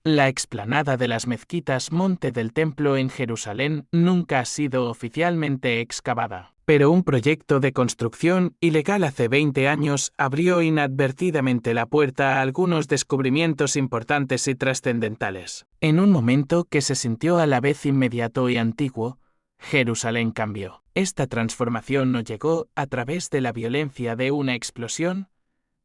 La explanada de las mezquitas Monte del Templo en Jerusalén nunca ha sido oficialmente excavada, pero un proyecto de construcción ilegal hace 20 años abrió inadvertidamente la puerta a algunos descubrimientos importantes y trascendentales. En un momento que se sintió a la vez inmediato y antiguo, Jerusalén cambió. Esta transformación no llegó a través de la violencia de una explosión,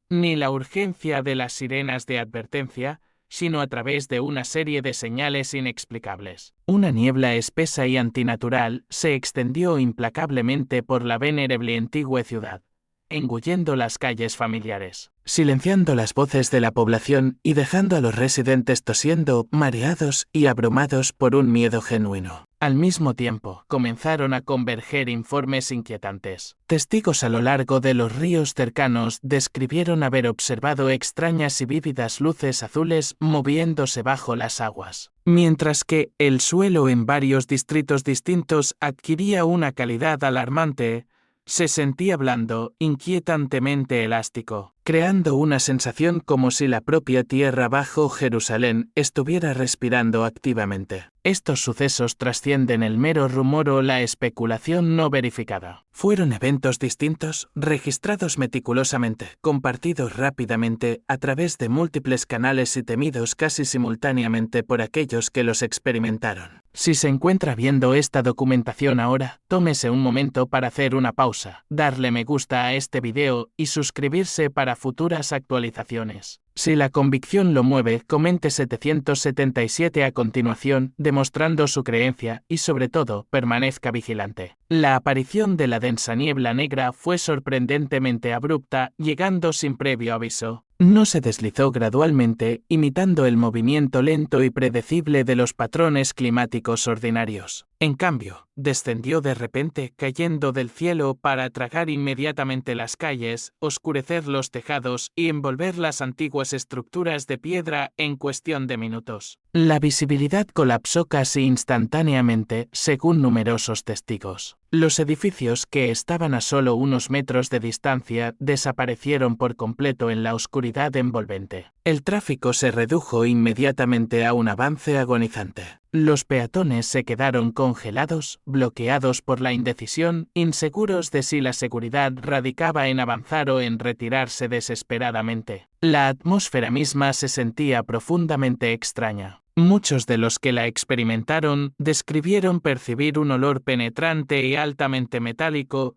ni la urgencia de las sirenas de advertencia, sino a través de una serie de señales inexplicables. Una niebla espesa y antinatural se extendió implacablemente por la venerable antigua ciudad, engullendo las calles familiares, silenciando las voces de la población y dejando a los residentes tosiendo, mareados y abrumados por un miedo genuino. Al mismo tiempo, comenzaron a converger informes inquietantes. Testigos a lo largo de los ríos cercanos describieron haber observado extrañas y vívidas luces azules moviéndose bajo las aguas, mientras que el suelo en varios distritos distintos adquiría una calidad alarmante. Se sentía blando, inquietantemente elástico, creando una sensación como si la propia tierra bajo Jerusalén estuviera respirando activamente. Estos sucesos trascienden el mero rumor o la especulación no verificada. Fueron eventos distintos, registrados meticulosamente, compartidos rápidamente a través de múltiples canales y temidos casi simultáneamente por aquellos que los experimentaron. Si se encuentra viendo esta documentación ahora, tómese un momento para hacer una pausa, darle me gusta a este video y suscribirse para futuras actualizaciones. Si la convicción lo mueve, comente 777 a continuación, demostrando su creencia y sobre todo, permanezca vigilante. La aparición de la densa niebla negra fue sorprendentemente abrupta, llegando sin previo aviso. No se deslizó gradualmente, imitando el movimiento lento y predecible de los patrones climáticos ordinarios. En cambio, descendió de repente, cayendo del cielo para tragar inmediatamente las calles, oscurecer los tejados y envolver las antiguas estructuras de piedra en cuestión de minutos. La visibilidad colapsó casi instantáneamente, según numerosos testigos. Los edificios que estaban a solo unos metros de distancia desaparecieron por completo en la oscuridad envolvente. El tráfico se redujo inmediatamente a un avance agonizante. Los peatones se quedaron congelados, bloqueados por la indecisión, inseguros de si la seguridad radicaba en avanzar o en retirarse desesperadamente. La atmósfera misma se sentía profundamente extraña. Muchos de los que la experimentaron describieron percibir un olor penetrante y altamente metálico,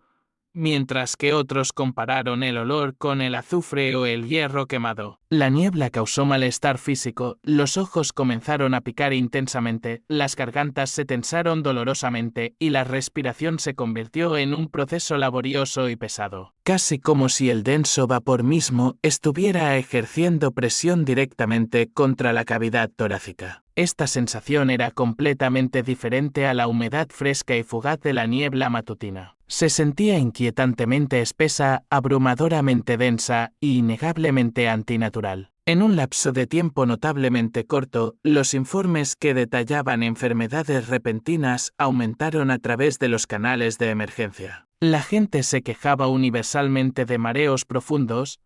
mientras que otros compararon el olor con el azufre o el hierro quemado. La niebla causó malestar físico, los ojos comenzaron a picar intensamente, las gargantas se tensaron dolorosamente y la respiración se convirtió en un proceso laborioso y pesado, casi como si el denso vapor mismo estuviera ejerciendo presión directamente contra la cavidad torácica. Esta sensación era completamente diferente a la humedad fresca y fugaz de la niebla matutina. Se sentía inquietantemente espesa, abrumadoramente densa y innegablemente antinatural. En un lapso de tiempo notablemente corto, los informes que detallaban enfermedades repentinas aumentaron a través de los canales de emergencia. La gente se quejaba universalmente de mareos profundos,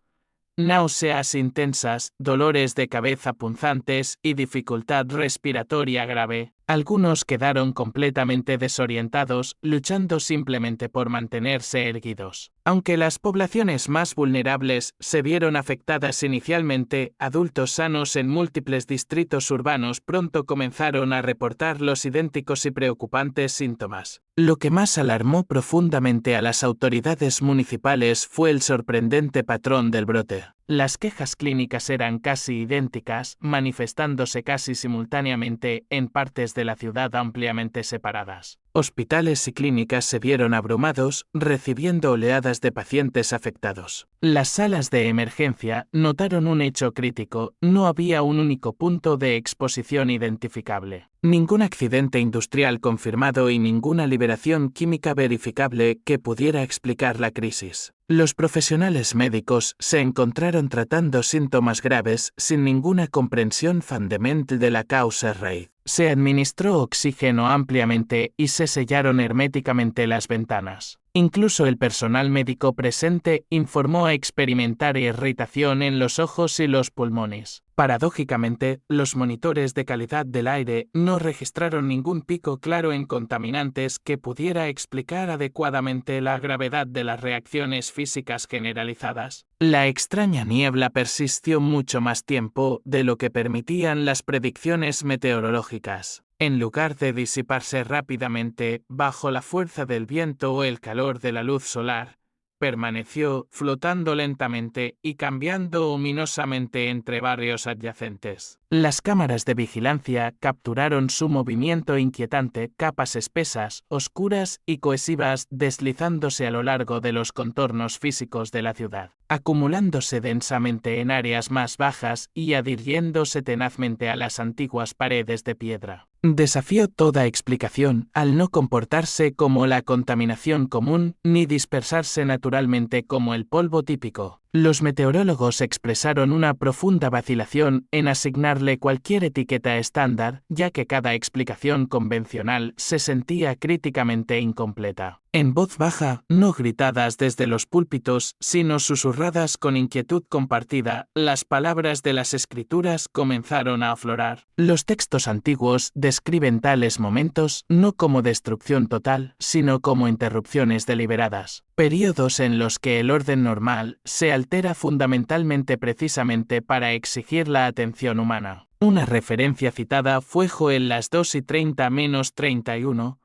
náuseas intensas, dolores de cabeza punzantes y dificultad respiratoria grave. Algunos quedaron completamente desorientados, luchando simplemente por mantenerse erguidos. Aunque las poblaciones más vulnerables se vieron afectadas inicialmente, adultos sanos en múltiples distritos urbanos pronto comenzaron a reportar los idénticos y preocupantes síntomas. Lo que más alarmó profundamente a las autoridades municipales fue el sorprendente patrón del brote. Las quejas clínicas eran casi idénticas, manifestándose casi simultáneamente en partes de la ciudad ampliamente separadas. Hospitales y clínicas se vieron abrumados, recibiendo oleadas de pacientes afectados. Las salas de emergencia notaron un hecho crítico: no había un único punto de exposición identificable. Ningún accidente industrial confirmado y ninguna liberación química verificable que pudiera explicar la crisis. Los profesionales médicos se encontraron tratando síntomas graves sin ninguna comprensión fundamental de la causa raíz. Se administró oxígeno ampliamente y se sellaron herméticamente las ventanas. Incluso el personal médico presente informó experimentar irritación en los ojos y los pulmones. Paradójicamente, los monitores de calidad del aire no registraron ningún pico claro en contaminantes que pudiera explicar adecuadamente la gravedad de las reacciones físicas generalizadas. La extraña niebla persistió mucho más tiempo de lo que permitían las predicciones meteorológicas. En lugar de disiparse rápidamente bajo la fuerza del viento o el calor de la luz solar, permaneció flotando lentamente y cambiando ominosamente entre barrios adyacentes. Las cámaras de vigilancia capturaron su movimiento inquietante, capas espesas, oscuras y cohesivas deslizándose a lo largo de los contornos físicos de la ciudad, acumulándose densamente en áreas más bajas y adhiriéndose tenazmente a las antiguas paredes de piedra. Desafió toda explicación al no comportarse como la contaminación común ni dispersarse naturalmente como el polvo típico. Los meteorólogos expresaron una profunda vacilación en asignarle cualquier etiqueta estándar, ya que cada explicación convencional se sentía críticamente incompleta. En voz baja, no gritadas desde los púlpitos, sino susurradas con inquietud compartida, las palabras de las escrituras comenzaron a aflorar. Los textos antiguos describen tales momentos no como destrucción total, sino como interrupciones deliberadas. Períodos en los que el orden normal se altera fundamentalmente precisamente para exigir la atención humana. Una referencia citada fue Joel las 2:30-31.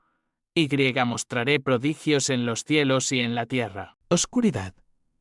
Mostraré prodigios en los cielos y en la tierra. Oscuridad.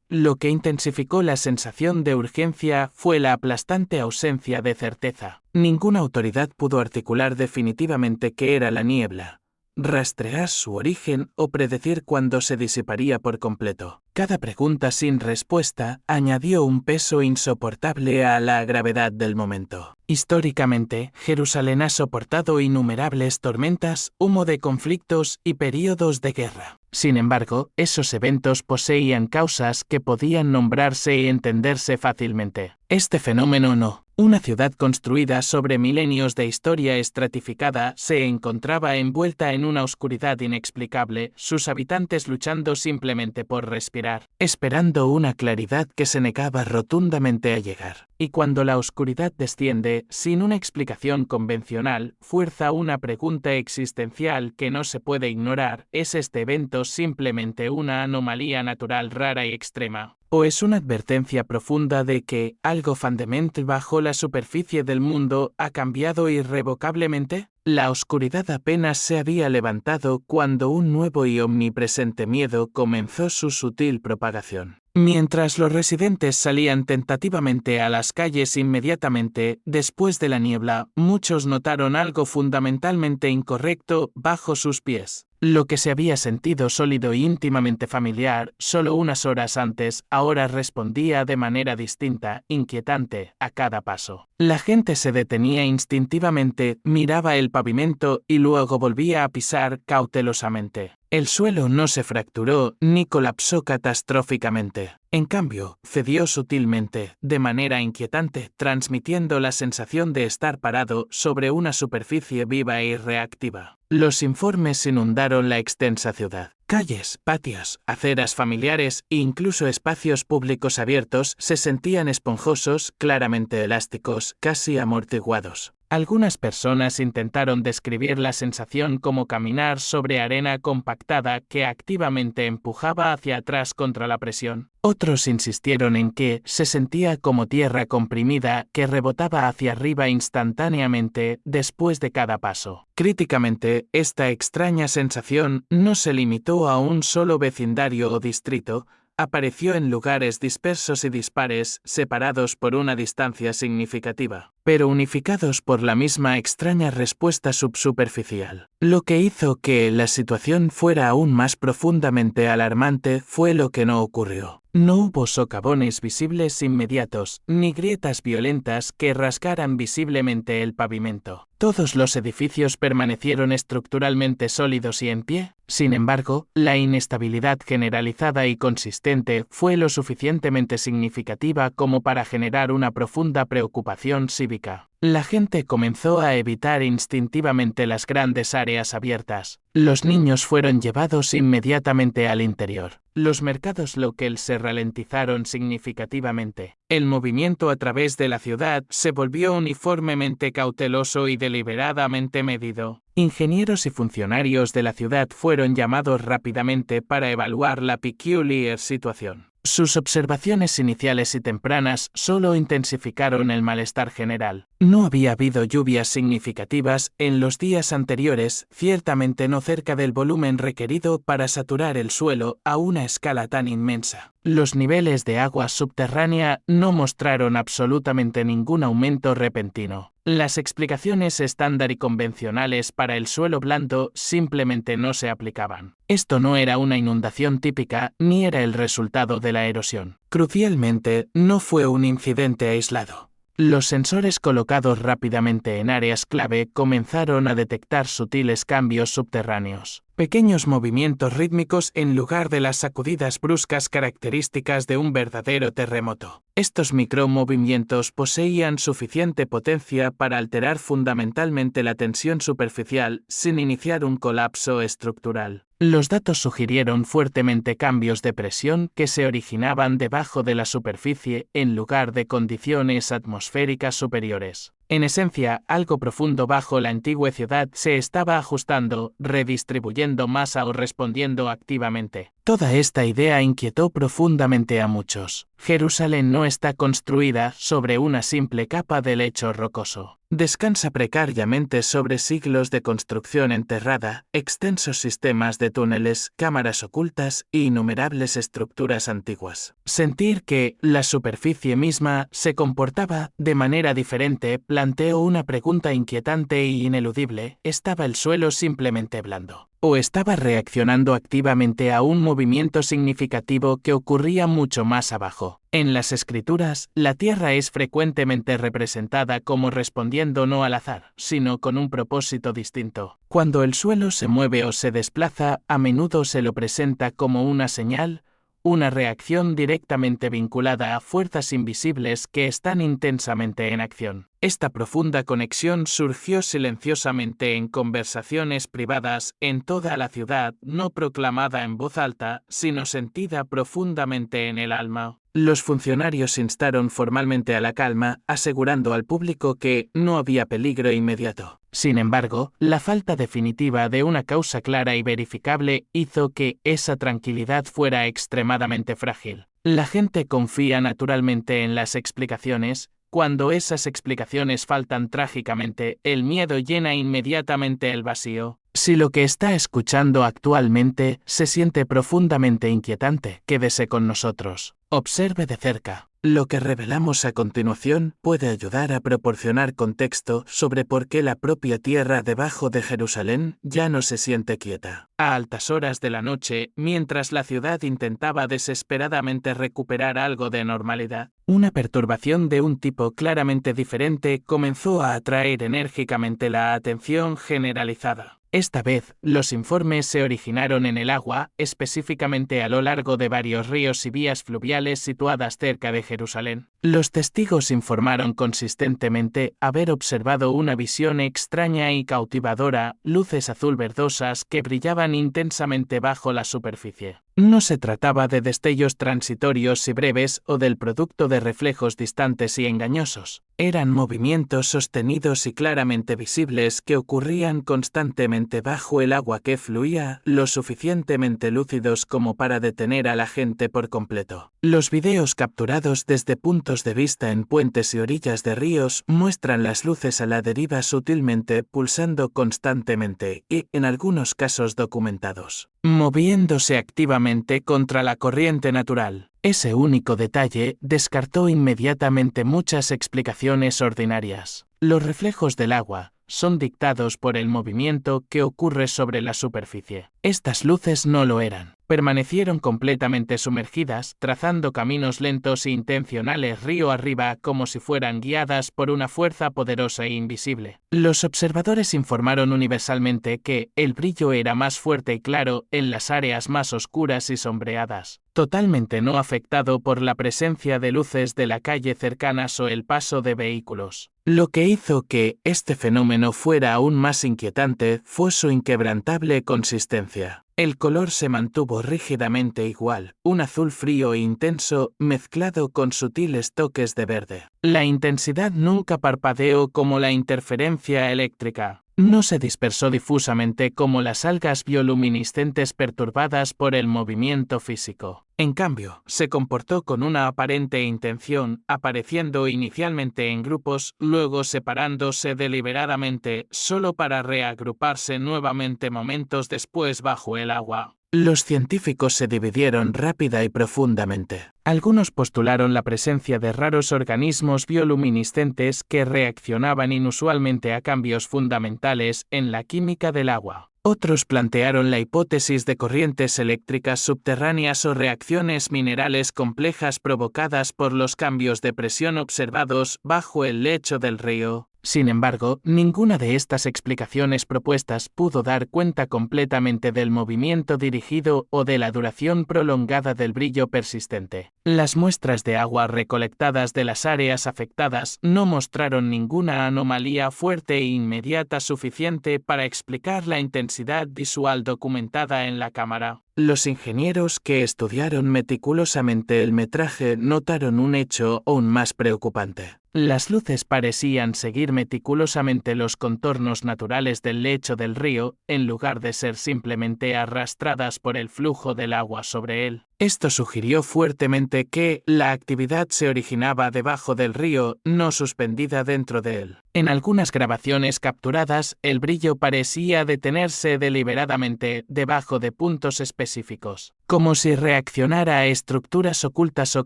Lo que intensificó la sensación de urgencia fue la aplastante ausencia de certeza. Ninguna autoridad pudo articular definitivamente qué era la niebla, rastrear su origen o predecir cuándo se disiparía por completo. Cada pregunta sin respuesta añadió un peso insoportable a la gravedad del momento. Históricamente, Jerusalén ha soportado innumerables tormentas, humo de conflictos y períodos de guerra. Sin embargo, esos eventos poseían causas que podían nombrarse y entenderse fácilmente. Este fenómeno no. Una ciudad construida sobre milenios de historia estratificada se encontraba envuelta en una oscuridad inexplicable, sus habitantes luchando simplemente por respirar, esperando una claridad que se negaba rotundamente a llegar. Y cuando la oscuridad desciende, sin una explicación convencional, fuerza una pregunta existencial que no se puede ignorar: ¿es este evento simplemente una anomalía natural rara y extrema? ¿O es una advertencia profunda de que algo fundamental bajo la superficie del mundo ha cambiado irrevocablemente? La oscuridad apenas se había levantado cuando un nuevo y omnipresente miedo comenzó su sutil propagación. Mientras los residentes salían tentativamente a las calles inmediatamente después de la niebla, muchos notaron algo fundamentalmente incorrecto bajo sus pies. Lo que se había sentido sólido e íntimamente familiar solo unas horas antes, ahora respondía de manera distinta, inquietante, a cada paso. La gente se detenía instintivamente, miraba el pavimento y luego volvía a pisar cautelosamente. El suelo no se fracturó ni colapsó catastróficamente. En cambio, cedió sutilmente, de manera inquietante, transmitiendo la sensación de estar parado sobre una superficie viva e irreactiva. Los informes inundaron la extensa ciudad. Calles, patios, aceras familiares e incluso espacios públicos abiertos se sentían esponjosos, claramente elásticos, casi amortiguados. Algunas personas intentaron describir la sensación como caminar sobre arena compactada que activamente empujaba hacia atrás contra la presión. Otros insistieron en que se sentía como tierra comprimida que rebotaba hacia arriba instantáneamente después de cada paso. Críticamente, esta extraña sensación no se limitó a un solo vecindario o distrito, apareció en lugares dispersos y dispares, separados por una distancia significativa, pero unificados por la misma extraña respuesta subsuperficial. Lo que hizo que la situación fuera aún más profundamente alarmante fue lo que no ocurrió. No hubo socavones visibles inmediatos, ni grietas violentas que rasgaran visiblemente el pavimento. Todos los edificios permanecieron estructuralmente sólidos y en pie. Sin embargo, la inestabilidad generalizada y consistente fue lo suficientemente significativa como para generar una profunda preocupación si cívica. La gente comenzó a evitar instintivamente las grandes áreas abiertas. Los niños fueron llevados inmediatamente al interior. Los mercados locales se ralentizaron significativamente. El movimiento a través de la ciudad se volvió uniformemente cauteloso y deliberadamente medido. Ingenieros y funcionarios de la ciudad fueron llamados rápidamente para evaluar la peculiar situación. Sus observaciones iniciales y tempranas solo intensificaron el malestar general. No había habido lluvias significativas en los días anteriores, ciertamente no cerca del volumen requerido para saturar el suelo a una escala tan inmensa. Los niveles de agua subterránea no mostraron absolutamente ningún aumento repentino. Las explicaciones estándar y convencionales para el suelo blando simplemente no se aplicaban. Esto no era una inundación típica ni era el resultado de la erosión. Crucialmente, no fue un incidente aislado. Los sensores colocados rápidamente en áreas clave comenzaron a detectar sutiles cambios subterráneos. Pequeños movimientos rítmicos en lugar de las sacudidas bruscas características de un verdadero terremoto. Estos micromovimientos poseían suficiente potencia para alterar fundamentalmente la tensión superficial sin iniciar un colapso estructural. Los datos sugirieron fuertemente cambios de presión que se originaban debajo de la superficie en lugar de condiciones atmosféricas superiores. En esencia, algo profundo bajo la antigua ciudad se estaba ajustando, redistribuyendo masa o respondiendo activamente. Toda esta idea inquietó profundamente a muchos. Jerusalén no está construida sobre una simple capa de lecho rocoso. Descansa precariamente sobre siglos de construcción enterrada, extensos sistemas de túneles, cámaras ocultas e innumerables estructuras antiguas. Sentir que la superficie misma se comportaba de manera diferente planteó una pregunta inquietante e ineludible: ¿estaba el suelo simplemente blando? ¿O estaba reaccionando activamente a un movimiento significativo que ocurría mucho más abajo? En las escrituras, la tierra es frecuentemente representada como respondiendo no al azar, sino con un propósito distinto. Cuando el suelo se mueve o se desplaza, a menudo se lo presenta como una señal, una reacción directamente vinculada a fuerzas invisibles que están intensamente en acción. Esta profunda conexión surgió silenciosamente en conversaciones privadas en toda la ciudad, no proclamada en voz alta, sino sentida profundamente en el alma. Los funcionarios instaron formalmente a la calma, asegurando al público que no había peligro inmediato. Sin embargo, la falta definitiva de una causa clara y verificable hizo que esa tranquilidad fuera extremadamente frágil. La gente confía naturalmente en las explicaciones. Cuando esas explicaciones faltan trágicamente, el miedo llena inmediatamente el vacío. Si lo que está escuchando actualmente se siente profundamente inquietante, quédese con nosotros. Observe de cerca. Lo que revelamos a continuación puede ayudar a proporcionar contexto sobre por qué la propia tierra debajo de Jerusalén ya no se siente quieta. A altas horas de la noche, mientras la ciudad intentaba desesperadamente recuperar algo de normalidad, una perturbación de un tipo claramente diferente comenzó a atraer enérgicamente la atención generalizada. Esta vez, los informes se originaron en el agua, específicamente a lo largo de varios ríos y vías fluviales situadas cerca de Jerusalén. Los testigos informaron consistentemente haber observado una visión extraña y cautivadora, luces azul verdosas que brillaban intensamente bajo la superficie. No se trataba de destellos transitorios y breves o del producto de reflejos distantes y engañosos. Eran movimientos sostenidos y claramente visibles que ocurrían constantemente bajo el agua que fluía, lo suficientemente lúcidos como para detener a la gente por completo. Los videos capturados desde puntos de vista en puentes y orillas de ríos muestran las luces a la deriva sutilmente pulsando constantemente y, en algunos casos documentados, moviéndose activamente contra la corriente natural. Ese único detalle descartó inmediatamente muchas explicaciones ordinarias. Los reflejos del agua son dictados por el movimiento que ocurre sobre la superficie. Estas luces no lo eran. Permanecieron completamente sumergidas, trazando caminos lentos e intencionales río arriba como si fueran guiadas por una fuerza poderosa e invisible. Los observadores informaron universalmente que el brillo era más fuerte y claro en las áreas más oscuras y sombreadas, totalmente no afectado por la presencia de luces de la calle cercanas o el paso de vehículos. Lo que hizo que este fenómeno fuera aún más inquietante fue su inquebrantable consistencia. El color se mantuvo rígidamente igual, un azul frío e intenso mezclado con sutiles toques de verde. La intensidad nunca parpadeó como la interferencia eléctrica. No se dispersó difusamente como las algas bioluminiscentes perturbadas por el movimiento físico. En cambio, se comportó con una aparente intención, apareciendo inicialmente en grupos, luego separándose deliberadamente, solo para reagruparse nuevamente momentos después bajo el agua. Los científicos se dividieron rápida y profundamente. Algunos postularon la presencia de raros organismos bioluminiscentes que reaccionaban inusualmente a cambios fundamentales en la química del agua. Otros plantearon la hipótesis de corrientes eléctricas subterráneas o reacciones minerales complejas provocadas por los cambios de presión observados bajo el lecho del río. Sin embargo, ninguna de estas explicaciones propuestas pudo dar cuenta completamente del movimiento dirigido o de la duración prolongada del brillo persistente. Las muestras de agua recolectadas de las áreas afectadas no mostraron ninguna anomalía fuerte e inmediata suficiente para explicar la intensidad visual documentada en la cámara. Los ingenieros que estudiaron meticulosamente el metraje notaron un hecho aún más preocupante. Las luces parecían seguir meticulosamente los contornos naturales del lecho del río, en lugar de ser simplemente arrastradas por el flujo del agua sobre él. Esto sugirió fuertemente que la actividad se originaba debajo del río, no suspendida dentro de él. En algunas grabaciones capturadas, el brillo parecía detenerse deliberadamente debajo de puntos específicos, como si reaccionara a estructuras ocultas o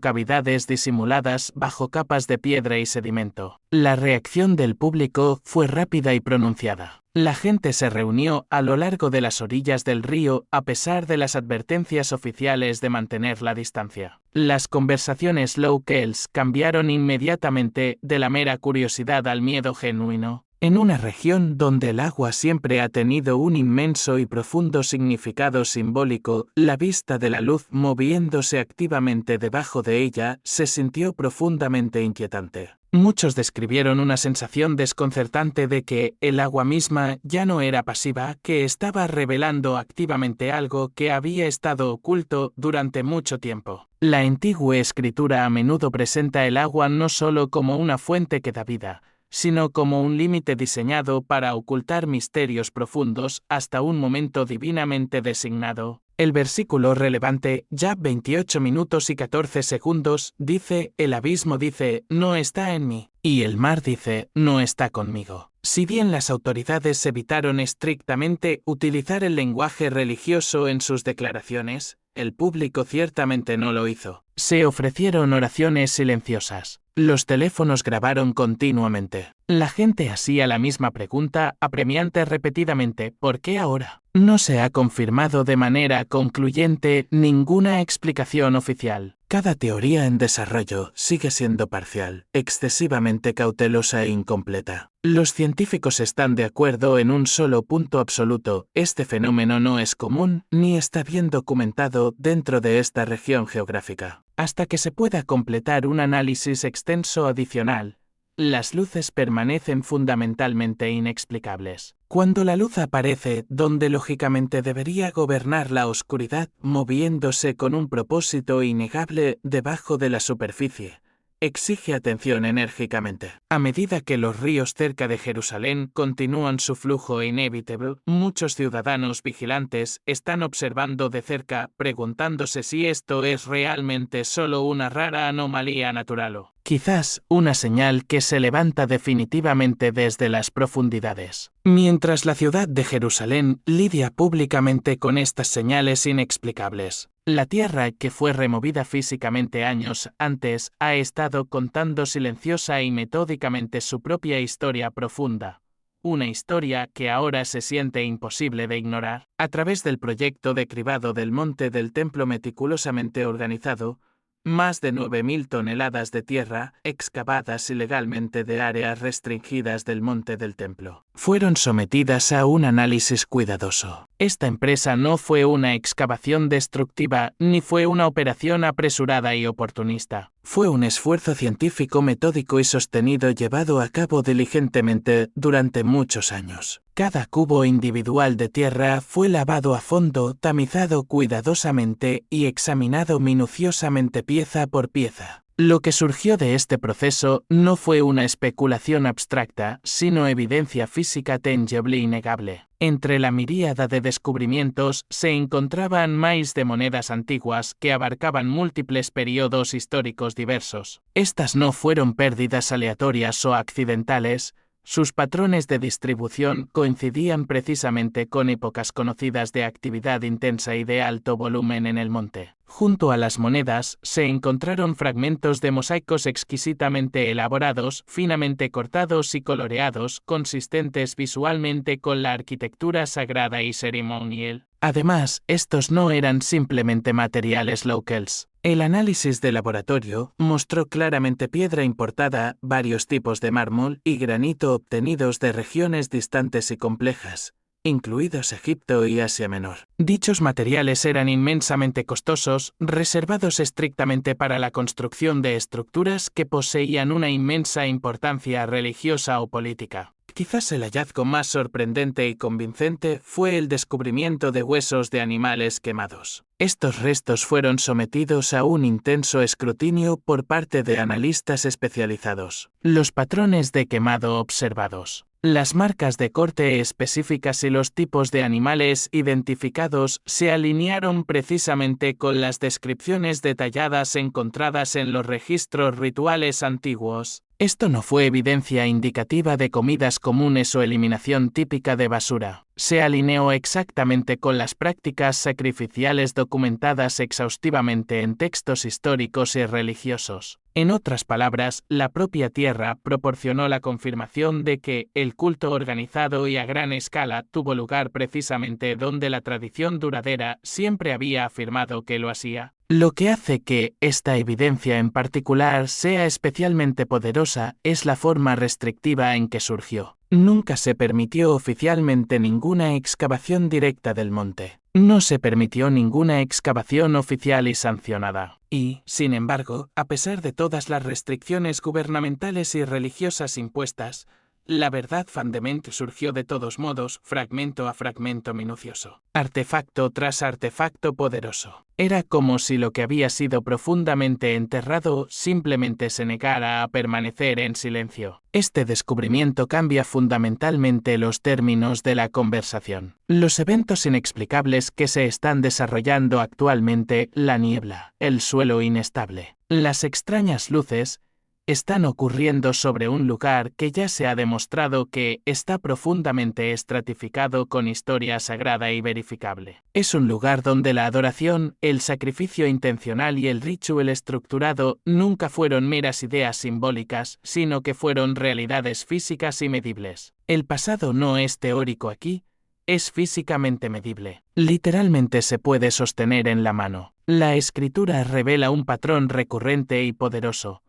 cavidades disimuladas bajo capas de piedra y sedimento. La reacción del público fue rápida y pronunciada. La gente se reunió a lo largo de las orillas del río a pesar de las advertencias oficiales de mantener la distancia. Las conversaciones locales cambiaron inmediatamente de la mera curiosidad al miedo genuino. En una región donde el agua siempre ha tenido un inmenso y profundo significado simbólico, la vista de la luz moviéndose activamente debajo de ella se sintió profundamente inquietante. Muchos describieron una sensación desconcertante de que el agua misma ya no era pasiva, que estaba revelando activamente algo que había estado oculto durante mucho tiempo. La antigua escritura a menudo presenta el agua no solo como una fuente que da vida, sino como un límite diseñado para ocultar misterios profundos hasta un momento divinamente designado. El versículo relevante, ya 28 minutos y 14 segundos, dice, el abismo dice, no está en mí, y el mar dice, no está conmigo. Si bien las autoridades evitaron estrictamente utilizar el lenguaje religioso en sus declaraciones, el público ciertamente no lo hizo. Se ofrecieron oraciones silenciosas. Los teléfonos grabaron continuamente. La gente hacía la misma pregunta apremiante repetidamente: ¿por qué ahora? No se ha confirmado de manera concluyente ninguna explicación oficial. Cada teoría en desarrollo sigue siendo parcial, excesivamente cautelosa e incompleta. Los científicos están de acuerdo en un solo punto absoluto: este fenómeno no es común ni está bien documentado dentro de esta región geográfica. Hasta que se pueda completar un análisis extenso adicional, las luces permanecen fundamentalmente inexplicables. Cuando la luz aparece donde lógicamente debería gobernar la oscuridad, moviéndose con un propósito innegable debajo de la superficie, exige atención enérgicamente. A medida que los ríos cerca de Jerusalén continúan su flujo inevitable, muchos ciudadanos vigilantes están observando de cerca, preguntándose si esto es realmente solo una rara anomalía natural o, quizás, una señal que se levanta definitivamente desde las profundidades. Mientras la ciudad de Jerusalén lidia públicamente con estas señales inexplicables, la tierra que fue removida físicamente años antes ha estado contando silenciosa y metódicamente su propia historia profunda, una historia que ahora se siente imposible de ignorar. A través del proyecto de cribado del monte del templo meticulosamente organizado, más de 9.000 toneladas de tierra, excavadas ilegalmente de áreas restringidas del monte del templo, fueron sometidas a un análisis cuidadoso. Esta empresa no fue una excavación destructiva, ni fue una operación apresurada y oportunista. Fue un esfuerzo científico metódico y sostenido llevado a cabo diligentemente durante muchos años. Cada cubo individual de tierra fue lavado a fondo, tamizado cuidadosamente y examinado minuciosamente pieza por pieza. Lo que surgió de este proceso no fue una especulación abstracta, sino evidencia física tangible y negable. Entre la miríada de descubrimientos se encontraban maíz de monedas antiguas que abarcaban múltiples periodos históricos diversos. Estas no fueron pérdidas aleatorias o accidentales. Sus patrones de distribución coincidían precisamente con épocas conocidas de actividad intensa y de alto volumen en el monte. Junto a las monedas se encontraron fragmentos de mosaicos exquisitamente elaborados, finamente cortados y coloreados, consistentes visualmente con la arquitectura sagrada y ceremonial. Además, estos no eran simplemente materiales locals. El análisis de laboratorio mostró claramente piedra importada, varios tipos de mármol y granito obtenidos de regiones distantes y complejas, incluidos Egipto y Asia Menor. Dichos materiales eran inmensamente costosos, reservados estrictamente para la construcción de estructuras que poseían una inmensa importancia religiosa o política. Quizás el hallazgo más sorprendente y convincente fue el descubrimiento de huesos de animales quemados. Estos restos fueron sometidos a un intenso escrutinio por parte de analistas especializados. Los patrones de quemado observados, las marcas de corte específicas y los tipos de animales identificados se alinearon precisamente con las descripciones detalladas encontradas en los registros rituales antiguos. Esto no fue evidencia indicativa de comidas comunes o eliminación típica de basura. Se alineó exactamente con las prácticas sacrificiales documentadas exhaustivamente en textos históricos y religiosos. En otras palabras, la propia tierra proporcionó la confirmación de que el culto organizado y a gran escala tuvo lugar precisamente donde la tradición duradera siempre había afirmado que lo hacía. Lo que hace que esta evidencia en particular sea especialmente poderosa es la forma restrictiva en que surgió. Nunca se permitió oficialmente ninguna excavación directa del monte. No se permitió ninguna excavación oficial y sancionada. Y, sin embargo, a pesar de todas las restricciones gubernamentales y religiosas impuestas, la verdad fundamental surgió de todos modos, fragmento a fragmento minucioso, artefacto tras artefacto poderoso. Era como si lo que había sido profundamente enterrado simplemente se negara a permanecer en silencio. Este descubrimiento cambia fundamentalmente los términos de la conversación. Los eventos inexplicables que se están desarrollando actualmente, la niebla, el suelo inestable, las extrañas luces, están ocurriendo sobre un lugar que ya se ha demostrado que está profundamente estratificado con historia sagrada y verificable. Es un lugar donde la adoración, el sacrificio intencional y el ritual estructurado nunca fueron meras ideas simbólicas, sino que fueron realidades físicas y medibles. El pasado no es teórico aquí, es físicamente medible. Literalmente se puede sostener en la mano. La escritura revela un patrón recurrente y poderoso.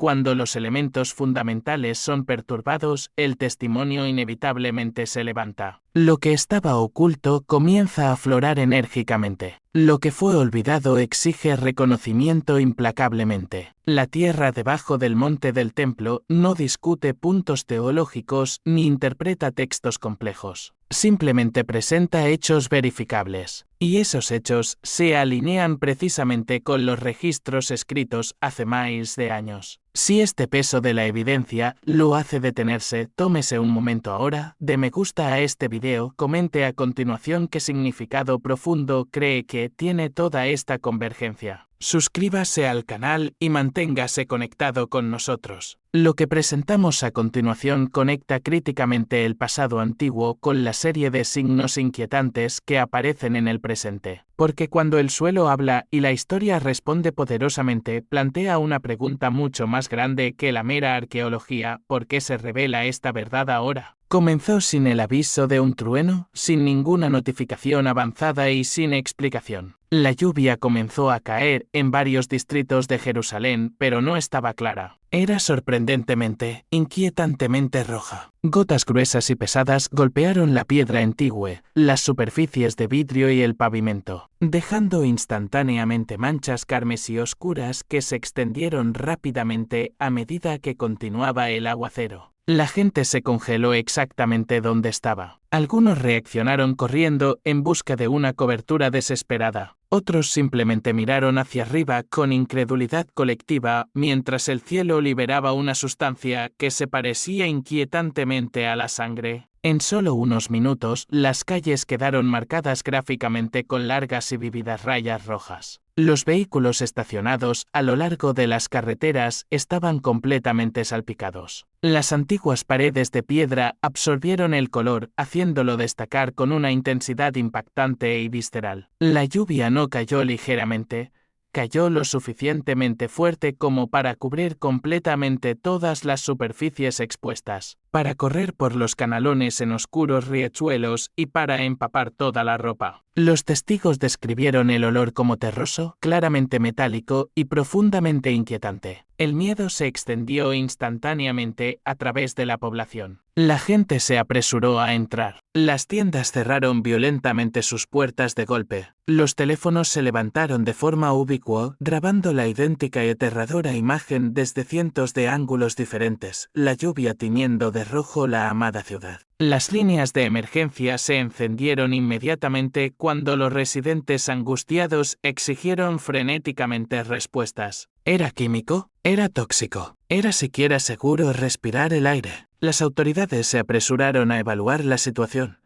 Cuando los elementos fundamentales son perturbados, el testimonio inevitablemente se levanta. Lo que estaba oculto comienza a aflorar enérgicamente. Lo que fue olvidado exige reconocimiento implacablemente. La tierra debajo del monte del templo no discute puntos teológicos ni interpreta textos complejos. Simplemente presenta hechos verificables. Y esos hechos se alinean precisamente con los registros escritos hace más de años. Si este peso de la evidencia lo hace detenerse, tómese un momento ahora, de me gusta a este video, comente a continuación qué significado profundo cree que tiene toda esta convergencia. Suscríbase al canal y manténgase conectado con nosotros. Lo que presentamos a continuación conecta críticamente el pasado antiguo con la serie de signos inquietantes que aparecen en el presente. Porque cuando el suelo habla y la historia responde poderosamente, plantea una pregunta mucho más grande que la mera arqueología: ¿por qué se revela esta verdad ahora? Comenzó sin el aviso de un trueno, sin ninguna notificación avanzada y sin explicación. La lluvia comenzó a caer en varios distritos de Jerusalén, pero no estaba clara. Era sorprendentemente, inquietantemente roja. Gotas gruesas y pesadas golpearon la piedra antigua, las superficies de vidrio y el pavimento, dejando instantáneamente manchas carmesí oscuras que se extendieron rápidamente a medida que continuaba el aguacero. La gente se congeló exactamente donde estaba. Algunos reaccionaron corriendo en busca de una cobertura desesperada. Otros simplemente miraron hacia arriba con incredulidad colectiva mientras el cielo liberaba una sustancia que se parecía inquietantemente a la sangre. En solo unos minutos, las calles quedaron marcadas gráficamente con largas y vívidas rayas rojas. Los vehículos estacionados a lo largo de las carreteras estaban completamente salpicados. Las antiguas paredes de piedra absorbieron el color, haciéndolo destacar con una intensidad impactante y visceral. La lluvia no cayó ligeramente, cayó lo suficientemente fuerte como para cubrir completamente todas las superficies expuestas, para correr por los canalones en oscuros riachuelos y para empapar toda la ropa. Los testigos describieron el olor como terroso, claramente metálico y profundamente inquietante. El miedo se extendió instantáneamente a través de la población. La gente se apresuró a entrar. Las tiendas cerraron violentamente sus puertas de golpe. Los teléfonos se levantaron de forma ubicua, grabando la idéntica y aterradora imagen desde cientos de ángulos diferentes, la lluvia tiñendo de rojo la amada ciudad. Las líneas de emergencia se encendieron inmediatamente cuando los residentes angustiados exigieron frenéticamente respuestas. ¿Era químico? ¿Era tóxico? ¿Era siquiera seguro respirar el aire? Las autoridades se apresuraron a evaluar la situación,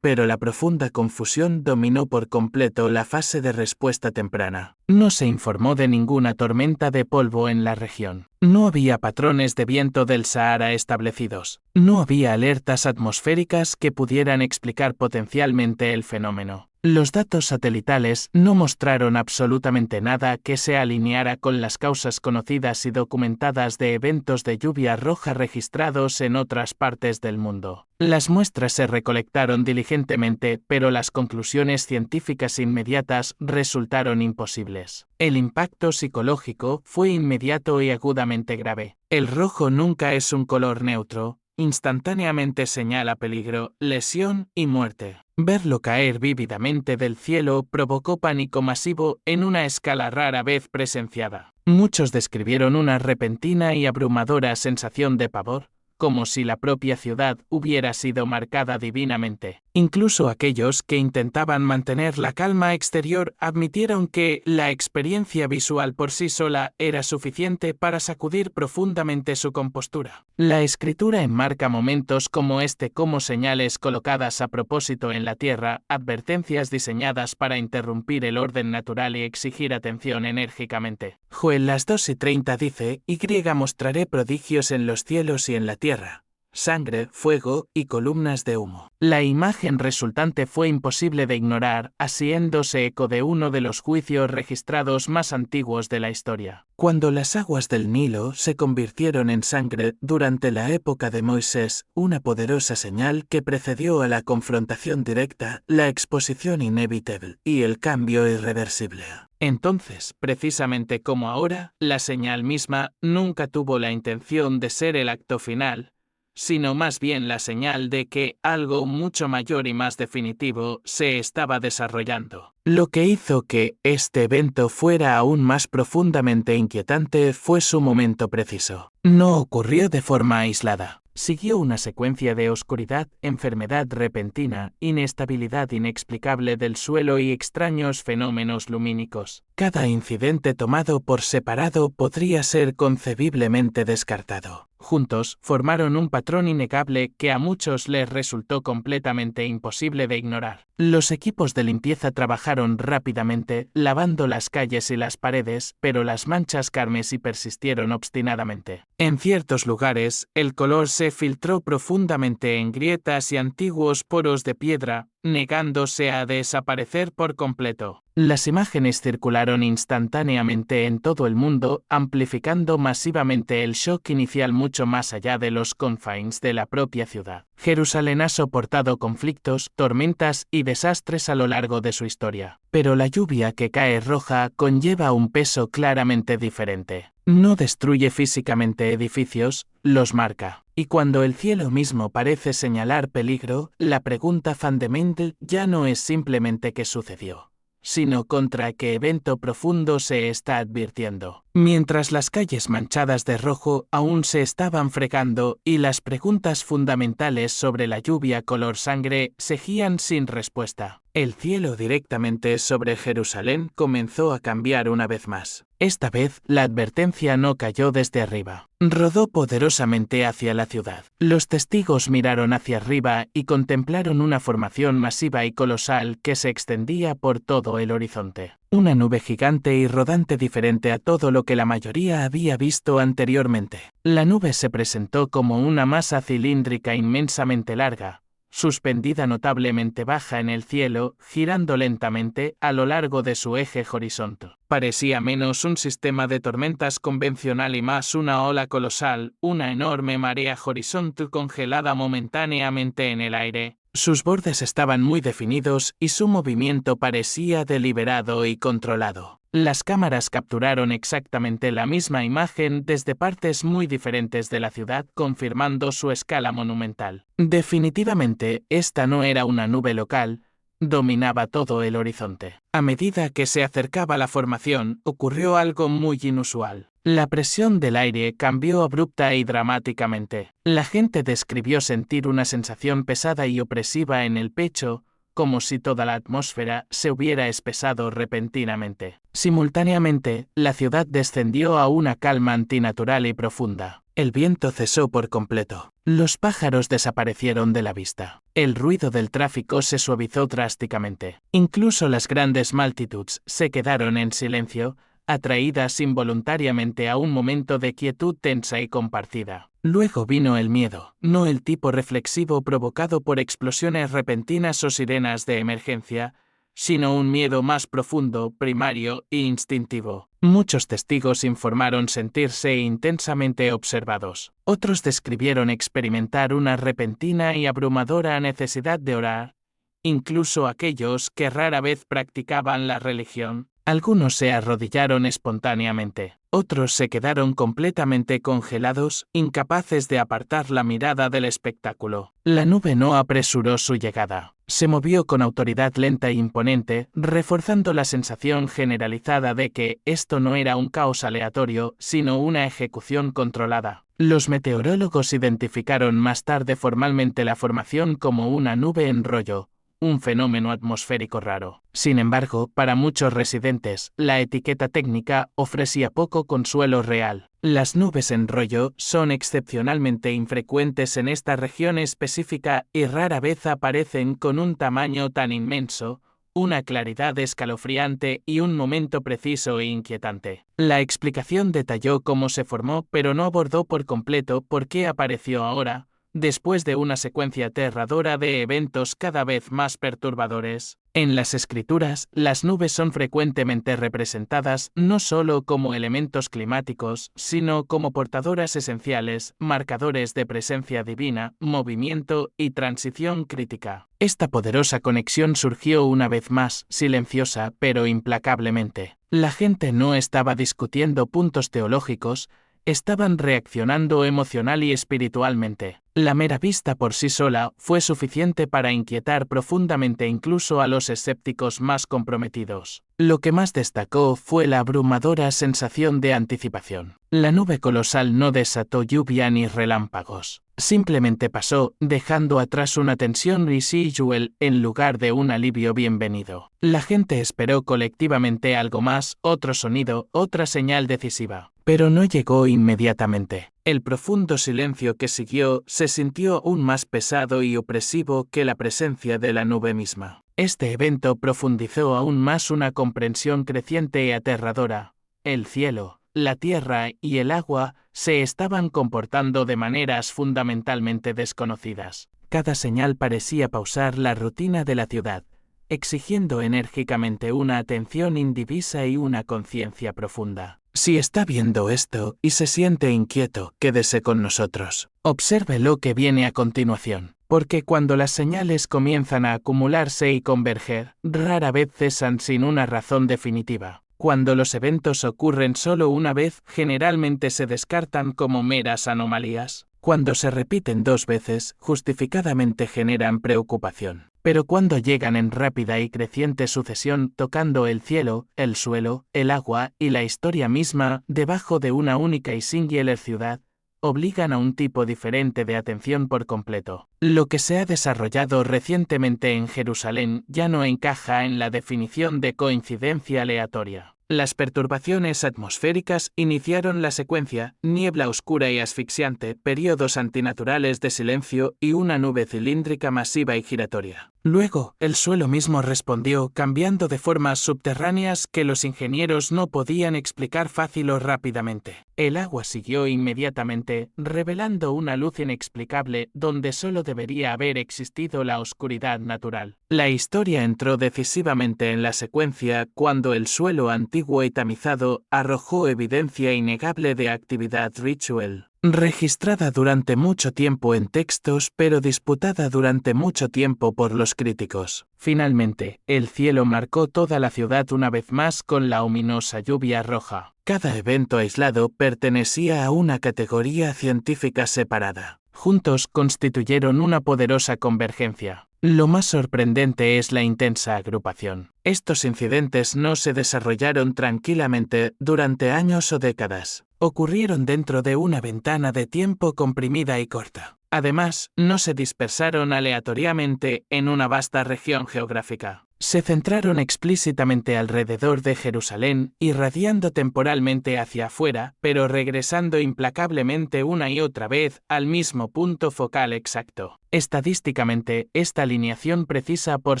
pero la profunda confusión dominó por completo la fase de respuesta temprana. No se informó de ninguna tormenta de polvo en la región. No había patrones de viento del Sahara establecidos. No había alertas atmosféricas que pudieran explicar potencialmente el fenómeno. Los datos satelitales no mostraron absolutamente nada que se alineara con las causas conocidas y documentadas de eventos de lluvia roja registrados en otras partes del mundo. Las muestras se recolectaron diligentemente, pero las conclusiones científicas inmediatas resultaron imposibles. El impacto psicológico fue inmediato y agudamente grave. El rojo nunca es un color neutro. Instantáneamente señala peligro, lesión y muerte. Verlo caer vívidamente del cielo provocó pánico masivo en una escala rara vez presenciada. Muchos describieron una repentina y abrumadora sensación de pavor, como si la propia ciudad hubiera sido marcada divinamente. Incluso aquellos que intentaban mantener la calma exterior admitieron que la experiencia visual por sí sola era suficiente para sacudir profundamente su compostura. La escritura enmarca momentos como este como señales colocadas a propósito en la tierra, advertencias diseñadas para interrumpir el orden natural y exigir atención enérgicamente. Joel las 2:30 dice: «Y mostraré prodigios en los cielos y en la tierra, sangre, fuego y columnas de humo». La imagen resultante fue imposible de ignorar, haciéndose eco de uno de los juicios registrados más antiguos de la historia. Cuando las aguas del Nilo se convirtieron en sangre durante la época de Moisés, una poderosa señal que precedió a la confrontación directa, la exposición inevitable y el cambio irreversible. Entonces, precisamente como ahora, la señal misma nunca tuvo la intención de ser el acto final, sino más bien la señal de que algo mucho mayor y más definitivo se estaba desarrollando. Lo que hizo que este evento fuera aún más profundamente inquietante fue su momento preciso. No ocurrió de forma aislada. Siguió una secuencia de oscuridad, enfermedad repentina, inestabilidad inexplicable del suelo y extraños fenómenos lumínicos. Cada incidente tomado por separado podría ser concebiblemente descartado. Juntos, formaron un patrón innegable que a muchos les resultó completamente imposible de ignorar. Los equipos de limpieza trabajaron rápidamente, lavando las calles y las paredes, pero las manchas carmesí persistieron obstinadamente. En ciertos lugares, el color se filtró profundamente en grietas y antiguos poros de piedra, negándose a desaparecer por completo. Las imágenes circularon instantáneamente en todo el mundo, amplificando masivamente el shock inicial mucho más allá de los confines de la propia ciudad. Jerusalén ha soportado conflictos, tormentas y desastres a lo largo de su historia, pero la lluvia que cae roja conlleva un peso claramente diferente. No destruye físicamente edificios, los marca. Y cuando el cielo mismo parece señalar peligro, la pregunta fundamental ya no es simplemente qué sucedió, sino contra qué evento profundo se está advirtiendo. Mientras las calles manchadas de rojo aún se estaban fregando y las preguntas fundamentales sobre la lluvia color sangre seguían sin respuesta, el cielo directamente sobre Jerusalén comenzó a cambiar una vez más. Esta vez, la advertencia no cayó desde arriba. Rodó poderosamente hacia la ciudad. Los testigos miraron hacia arriba y contemplaron una formación masiva y colosal que se extendía por todo el horizonte. Una nube gigante y rodante diferente a todo lo que la mayoría había visto anteriormente. La nube se presentó como una masa cilíndrica inmensamente larga, suspendida notablemente baja en el cielo, girando lentamente a lo largo de su eje horizontal. Parecía menos un sistema de tormentas convencional y más una ola colosal, una enorme marea horizontal congelada momentáneamente en el aire. Sus bordes estaban muy definidos y su movimiento parecía deliberado y controlado. Las cámaras capturaron exactamente la misma imagen desde partes muy diferentes de la ciudad, confirmando su escala monumental. Definitivamente, esta no era una nube local, dominaba todo el horizonte. A medida que se acercaba la formación, ocurrió algo muy inusual. La presión del aire cambió abrupta y dramáticamente. La gente describió sentir una sensación pesada y opresiva en el pecho, como si toda la atmósfera se hubiera espesado repentinamente. Simultáneamente, la ciudad descendió a una calma antinatural y profunda. El viento cesó por completo. Los pájaros desaparecieron de la vista. El ruido del tráfico se suavizó drásticamente. Incluso las grandes multitudes se quedaron en silencio, atraídas involuntariamente a un momento de quietud tensa y compartida. Luego vino el miedo, no el tipo reflexivo provocado por explosiones repentinas o sirenas de emergencia, sino un miedo más profundo, primario e instintivo. Muchos testigos informaron sentirse intensamente observados. Otros describieron experimentar una repentina y abrumadora necesidad de orar, incluso aquellos que rara vez practicaban la religión. Algunos se arrodillaron espontáneamente. Otros se quedaron completamente congelados, incapaces de apartar la mirada del espectáculo. La nube no apresuró su llegada. Se movió con autoridad lenta e imponente, reforzando la sensación generalizada de que esto no era un caos aleatorio, sino una ejecución controlada. Los meteorólogos identificaron más tarde formalmente la formación como una nube en rollo, un fenómeno atmosférico raro. Sin embargo, para muchos residentes, la etiqueta técnica ofrecía poco consuelo real. Las nubes en rollo son excepcionalmente infrecuentes en esta región específica y rara vez aparecen con un tamaño tan inmenso, una claridad escalofriante y un momento preciso e inquietante. La explicación detalló cómo se formó, pero no abordó por completo por qué apareció ahora, después de una secuencia aterradora de eventos cada vez más perturbadores. En las escrituras, las nubes son frecuentemente representadas no solo como elementos climáticos, sino como portadoras esenciales, marcadores de presencia divina, movimiento y transición crítica. Esta poderosa conexión surgió una vez más, silenciosa pero implacablemente. La gente no estaba discutiendo puntos teológicos, estaban reaccionando emocional y espiritualmente. La mera vista por sí sola fue suficiente para inquietar profundamente incluso a los escépticos más comprometidos. Lo que más destacó fue la abrumadora sensación de anticipación. La nube colosal no desató lluvia ni relámpagos. Simplemente pasó, dejando atrás una tensión residual en lugar de un alivio bienvenido. La gente esperó colectivamente algo más, otro sonido, otra señal decisiva. Pero no llegó inmediatamente. El profundo silencio que siguió se sintió aún más pesado y opresivo que la presencia de la nube misma. Este evento profundizó aún más una comprensión creciente y aterradora. El cielo, la tierra y el agua se estaban comportando de maneras fundamentalmente desconocidas. Cada señal parecía pausar la rutina de la ciudad, exigiendo enérgicamente una atención indivisa y una conciencia profunda. Si está viendo esto y se siente inquieto, quédese con nosotros. Observe lo que viene a continuación, porque cuando las señales comienzan a acumularse y converger, rara vez cesan sin una razón definitiva. Cuando los eventos ocurren solo una vez, generalmente se descartan como meras anomalías. Cuando se repiten 2 veces, justificadamente generan preocupación. Pero cuando llegan en rápida y creciente sucesión, tocando el cielo, el suelo, el agua y la historia misma, debajo de una única y singular ciudad, obligan a un tipo diferente de atención por completo. Lo que se ha desarrollado recientemente en Jerusalén ya no encaja en la definición de coincidencia aleatoria. Las perturbaciones atmosféricas iniciaron la secuencia, niebla oscura y asfixiante, periodos antinaturales de silencio y una nube cilíndrica masiva y giratoria. Luego, el suelo mismo respondió cambiando de formas subterráneas que los ingenieros no podían explicar fácil o rápidamente. El agua siguió inmediatamente, revelando una luz inexplicable donde solo debería haber existido la oscuridad natural. La historia entró decisivamente en la secuencia cuando el suelo antiguo y tamizado arrojó evidencia innegable de actividad ritual, registrada durante mucho tiempo en textos pero disputada durante mucho tiempo por los críticos. Finalmente, el cielo marcó toda la ciudad una vez más con la ominosa lluvia roja. Cada evento aislado pertenecía a una categoría científica separada. Juntos constituyeron una poderosa convergencia. Lo más sorprendente es la intensa agrupación. Estos incidentes no se desarrollaron tranquilamente durante años o décadas. Ocurrieron dentro de una ventana de tiempo comprimida y corta. Además, no se dispersaron aleatoriamente en una vasta región geográfica. Se centraron explícitamente alrededor de Jerusalén, irradiando temporalmente hacia afuera, pero regresando implacablemente una y otra vez al mismo punto focal exacto. Estadísticamente, esta alineación precisa por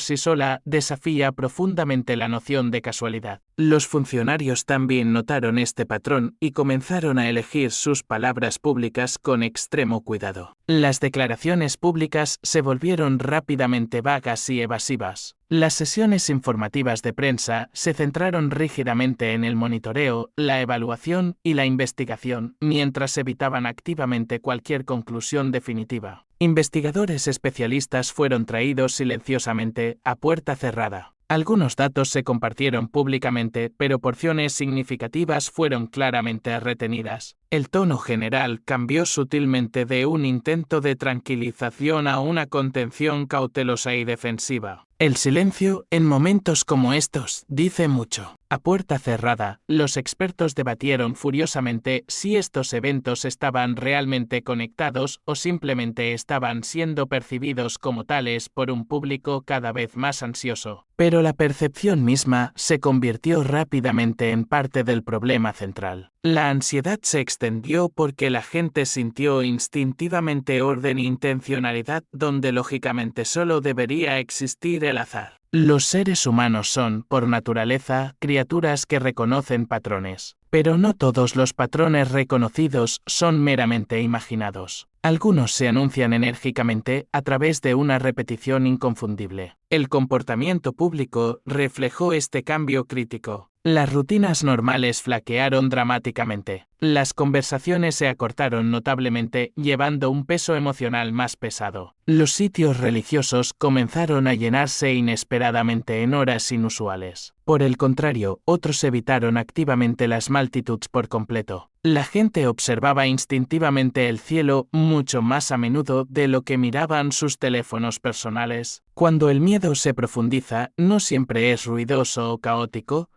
sí sola desafía profundamente la noción de casualidad. Los funcionarios también notaron este patrón y comenzaron a elegir sus palabras públicas con extremo cuidado. Las declaraciones públicas se volvieron rápidamente vagas y evasivas. Las sesiones informativas de prensa se centraron rígidamente en el monitoreo, la evaluación y la investigación, mientras evitaban activamente cualquier conclusión definitiva. Investigadores especialistas fueron traídos silenciosamente, a puerta cerrada. Algunos datos se compartieron públicamente, pero porciones significativas fueron claramente retenidas. El tono general cambió sutilmente de un intento de tranquilización a una contención cautelosa y defensiva. El silencio, en momentos como estos, dice mucho. A puerta cerrada, los expertos debatieron furiosamente si estos eventos estaban realmente conectados o simplemente estaban siendo percibidos como tales por un público cada vez más ansioso. Pero la percepción misma se convirtió rápidamente en parte del problema central. La ansiedad se extendió porque la gente sintió instintivamente orden e intencionalidad donde lógicamente solo debería existir el azar. Los seres humanos son, por naturaleza, criaturas que reconocen patrones. Pero no todos los patrones reconocidos son meramente imaginados. Algunos se anuncian enérgicamente a través de una repetición inconfundible. El comportamiento público reflejó este cambio crítico. Las rutinas normales flaquearon dramáticamente. Las conversaciones se acortaron notablemente, llevando un peso emocional más pesado. Los sitios religiosos comenzaron a llenarse inesperadamente en horas inusuales. Por el contrario, otros evitaron activamente las multitudes por completo. La gente observaba instintivamente el cielo mucho más a menudo de lo que miraban sus teléfonos personales. Cuando el miedo se profundiza, no siempre es ruidoso o caótico,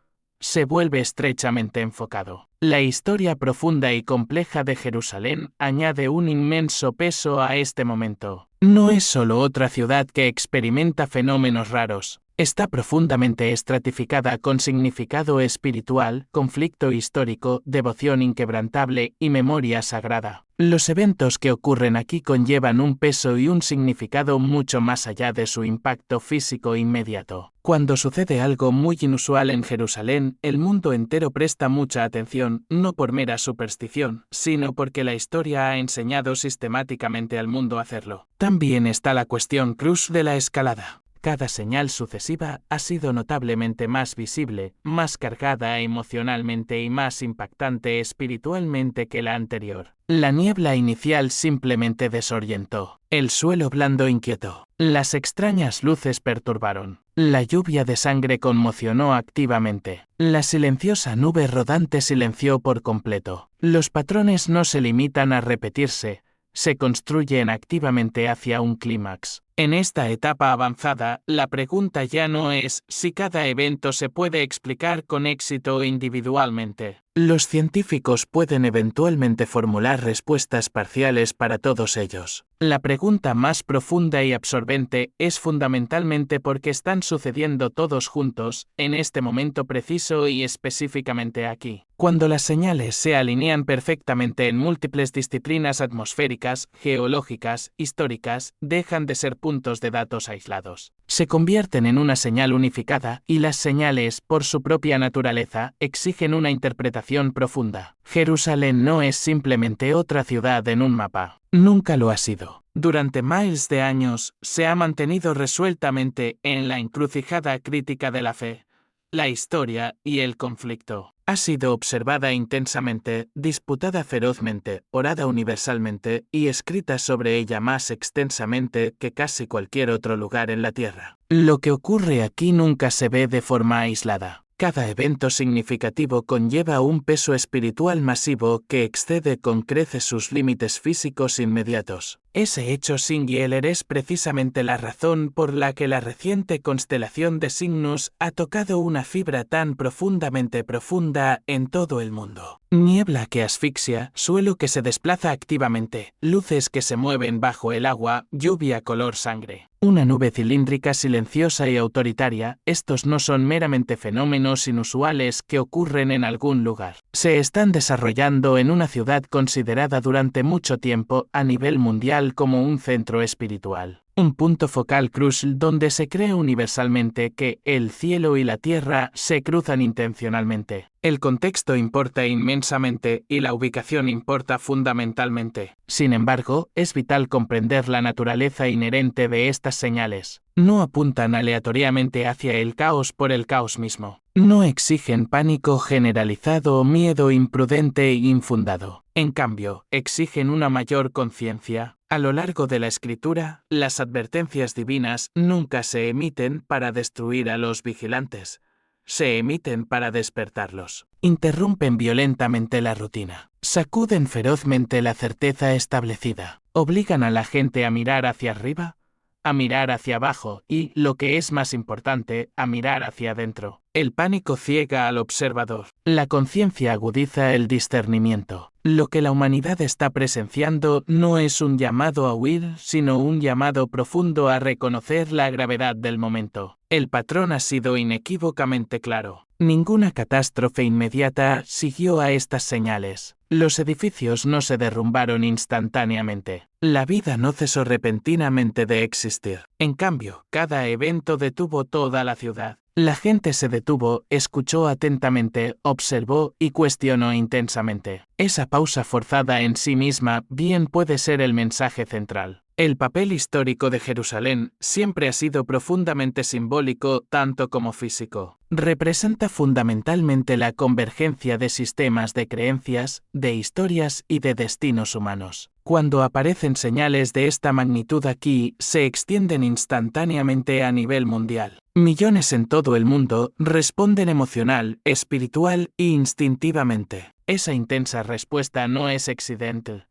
se vuelve estrechamente enfocado. La historia profunda y compleja de Jerusalén añade un inmenso peso a este momento. No es solo otra ciudad que experimenta fenómenos raros, Está profundamente estratificada con significado espiritual, conflicto histórico, devoción inquebrantable y memoria sagrada. Los eventos que ocurren aquí conllevan un peso y un significado mucho más allá de su impacto físico inmediato. Cuando sucede algo muy inusual en Jerusalén, el mundo entero presta mucha atención, no por mera superstición, sino porque la historia ha enseñado sistemáticamente al mundo a hacerlo. También está la cuestión cruz de la escalada. Cada señal sucesiva ha sido notablemente más visible, más cargada emocionalmente y más impactante espiritualmente que la anterior. La niebla inicial simplemente desorientó. El suelo blando inquietó. Las extrañas luces perturbaron. La lluvia de sangre conmocionó activamente. La silenciosa nube rodante silenció por completo. Los patrones no se limitan a repetirse, se construyen activamente hacia un clímax. En esta etapa avanzada, la pregunta ya no es si cada evento se puede explicar con éxito individualmente. Los científicos pueden eventualmente formular respuestas parciales para todos ellos. La pregunta más profunda y absorbente es fundamentalmente por qué están sucediendo todos juntos, en este momento preciso y específicamente aquí. Cuando las señales se alinean perfectamente en múltiples disciplinas atmosféricas, geológicas, históricas, dejan de ser puntos de datos aislados. Se convierten en una señal unificada, y las señales, por su propia naturaleza, exigen una interpretación profunda. Jerusalén no es simplemente otra ciudad en un mapa. Nunca lo ha sido. Durante miles de años, se ha mantenido resueltamente en la encrucijada crítica de la fe, la historia y el conflicto. Ha sido observada intensamente, disputada ferozmente, orada universalmente y escrita sobre ella más extensamente que casi cualquier otro lugar en la Tierra. Lo que ocurre aquí nunca se ve de forma aislada. Cada evento significativo conlleva un peso espiritual masivo que excede con creces sus límites físicos inmediatos. Ese hecho singular es precisamente la razón por la que la reciente constelación de Cygnus ha tocado una fibra tan profundamente profunda en todo el mundo. Niebla que asfixia, suelo que se desplaza activamente, luces que se mueven bajo el agua, lluvia color sangre. Una nube cilíndrica silenciosa y autoritaria, estos no son meramente fenómenos inusuales que ocurren en algún lugar. Se están desarrollando en una ciudad considerada durante mucho tiempo a nivel mundial como un centro espiritual. Un punto focal crucial donde se cree universalmente que el cielo y la tierra se cruzan intencionalmente. El contexto importa inmensamente y la ubicación importa fundamentalmente. Sin embargo, es vital comprender la naturaleza inherente de estas señales. No apuntan aleatoriamente hacia el caos por el caos mismo. No exigen pánico generalizado o miedo imprudente e infundado. En cambio, exigen una mayor conciencia. A lo largo de la escritura, las advertencias divinas nunca se emiten para destruir a los vigilantes. Se emiten para despertarlos. Interrumpen violentamente la rutina. Sacuden ferozmente la certeza establecida. Obligan a la gente a mirar hacia arriba, a mirar hacia abajo y, lo que es más importante, a mirar hacia adentro. El pánico ciega al observador. La conciencia agudiza el discernimiento. Lo que la humanidad está presenciando no es un llamado a huir, sino un llamado profundo a reconocer la gravedad del momento. El patrón ha sido inequívocamente claro. Ninguna catástrofe inmediata siguió a estas señales. Los edificios no se derrumbaron instantáneamente. La vida no cesó repentinamente de existir. En cambio, cada evento detuvo toda la ciudad. La gente se detuvo, escuchó atentamente, observó y cuestionó intensamente. Esa pausa forzada en sí misma bien puede ser el mensaje central. El papel histórico de Jerusalén siempre ha sido profundamente simbólico tanto como físico. Representa fundamentalmente la convergencia de sistemas de creencias, de historias y de destinos humanos. Cuando aparecen señales de esta magnitud aquí, se extienden instantáneamente a nivel mundial. Millones en todo el mundo responden emocional, espiritual e instintivamente. Esa intensa respuesta no es accidental.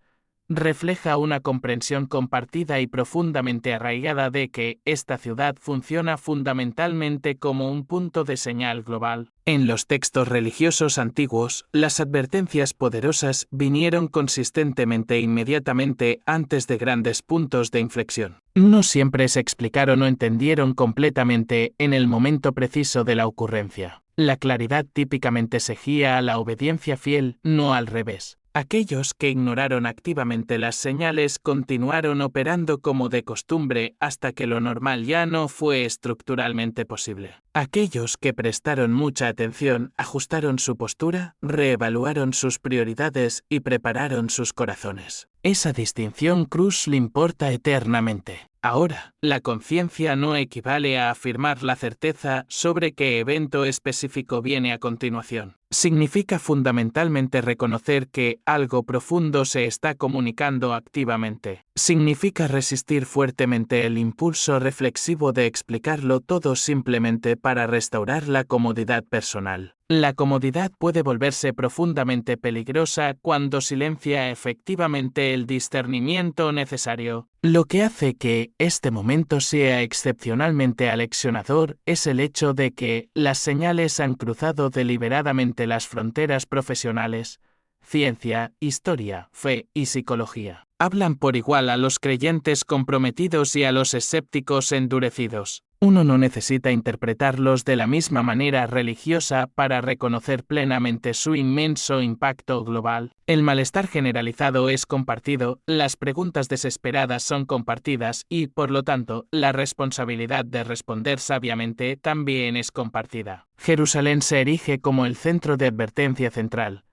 refleja una comprensión compartida y profundamente arraigada de que esta ciudad funciona fundamentalmente como un punto de señal global. En los textos religiosos antiguos, las advertencias poderosas vinieron consistentemente inmediatamente antes de grandes puntos de inflexión. No siempre se explicaron o entendieron completamente en el momento preciso de la ocurrencia. La claridad típicamente seguía a la obediencia fiel, no al revés. Aquellos que ignoraron activamente las señales continuaron operando como de costumbre hasta que lo normal ya no fue estructuralmente posible. Aquellos que prestaron mucha atención ajustaron su postura, reevaluaron sus prioridades y prepararon sus corazones. Esa distinción Cruz le importa eternamente. Ahora, la conciencia no equivale a afirmar la certeza sobre qué evento específico viene a continuación. Significa fundamentalmente reconocer que algo profundo se está comunicando activamente. Significa resistir fuertemente el impulso reflexivo de explicarlo todo simplemente para restaurar la comodidad personal. La comodidad puede volverse profundamente peligrosa cuando silencia efectivamente el discernimiento necesario. Lo que hace que este momento sea excepcionalmente aleccionador es el hecho de que las señales han cruzado deliberadamente las fronteras profesionales, ciencia, historia, fe y psicología. Hablan por igual a los creyentes comprometidos y a los escépticos endurecidos. Uno no necesita interpretarlos de la misma manera religiosa para reconocer plenamente su inmenso impacto global. El malestar generalizado es compartido, las preguntas desesperadas son compartidas y, por lo tanto, la responsabilidad de responder sabiamente también es compartida. Jerusalén se erige como el centro de advertencia central.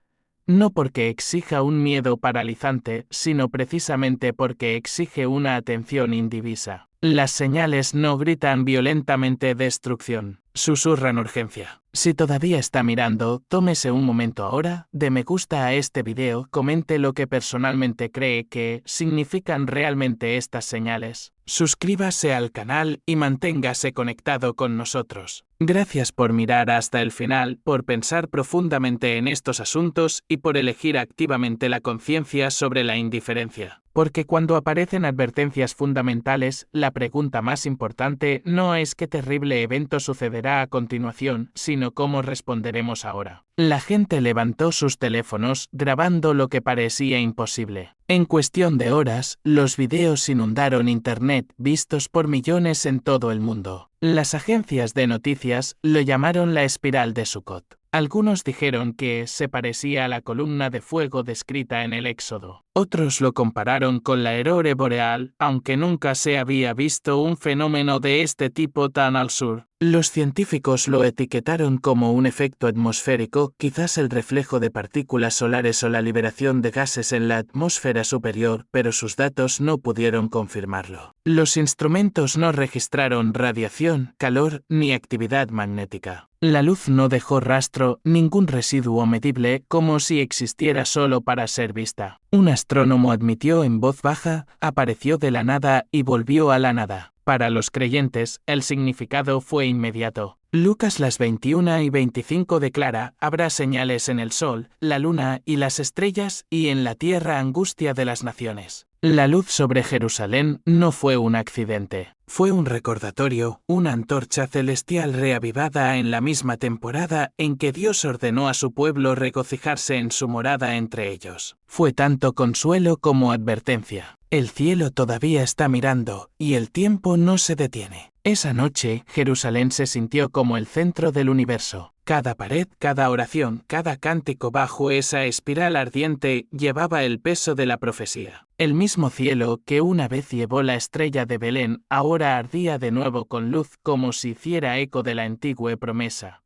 No porque exija un miedo paralizante, sino precisamente porque exige una atención indivisa. Las señales no gritan violentamente destrucción, susurran urgencia. Si todavía está mirando, tómese un momento ahora, de me gusta a este video, comente lo que personalmente cree que significan realmente estas señales. Suscríbase al canal y manténgase conectado con nosotros. Gracias por mirar hasta el final, por pensar profundamente en estos asuntos y por elegir activamente la conciencia sobre la indiferencia. Porque cuando aparecen advertencias fundamentales, la pregunta más importante no es qué terrible evento sucederá a continuación, sino cómo responderemos ahora. La gente levantó sus teléfonos, grabando lo que parecía imposible. En cuestión de horas, los videos inundaron Internet, vistos por millones en todo el mundo. Las agencias de noticias lo llamaron la espiral de Sukkot. Algunos dijeron que se parecía a la columna de fuego descrita en el Éxodo. Otros lo compararon con la aurora boreal, aunque nunca se había visto un fenómeno de este tipo tan al sur. Los científicos lo etiquetaron como un efecto atmosférico, quizás el reflejo de partículas solares o la liberación de gases en la atmósfera superior, pero sus datos no pudieron confirmarlo. Los instrumentos no registraron radiación, calor ni actividad magnética. La luz no dejó rastro, ningún residuo medible, como si existiera solo para ser vista. Un astrónomo admitió en voz baja, apareció de la nada y volvió a la nada. Para los creyentes, el significado fue inmediato. Lucas las 21:25 declara, habrá señales en el sol, la luna y las estrellas, y en la tierra angustia de las naciones. La luz sobre Jerusalén no fue un accidente. Fue un recordatorio, una antorcha celestial reavivada en la misma temporada en que Dios ordenó a su pueblo regocijarse en su morada entre ellos. Fue tanto consuelo como advertencia. El cielo todavía está mirando, y el tiempo no se detiene. Esa noche, Jerusalén se sintió como el centro del universo. Cada pared, cada oración, cada cántico bajo esa espiral ardiente llevaba el peso de la profecía. El mismo cielo que una vez llevó la estrella de Belén ahora ardía de nuevo con luz como si hiciera eco de la antigua promesa.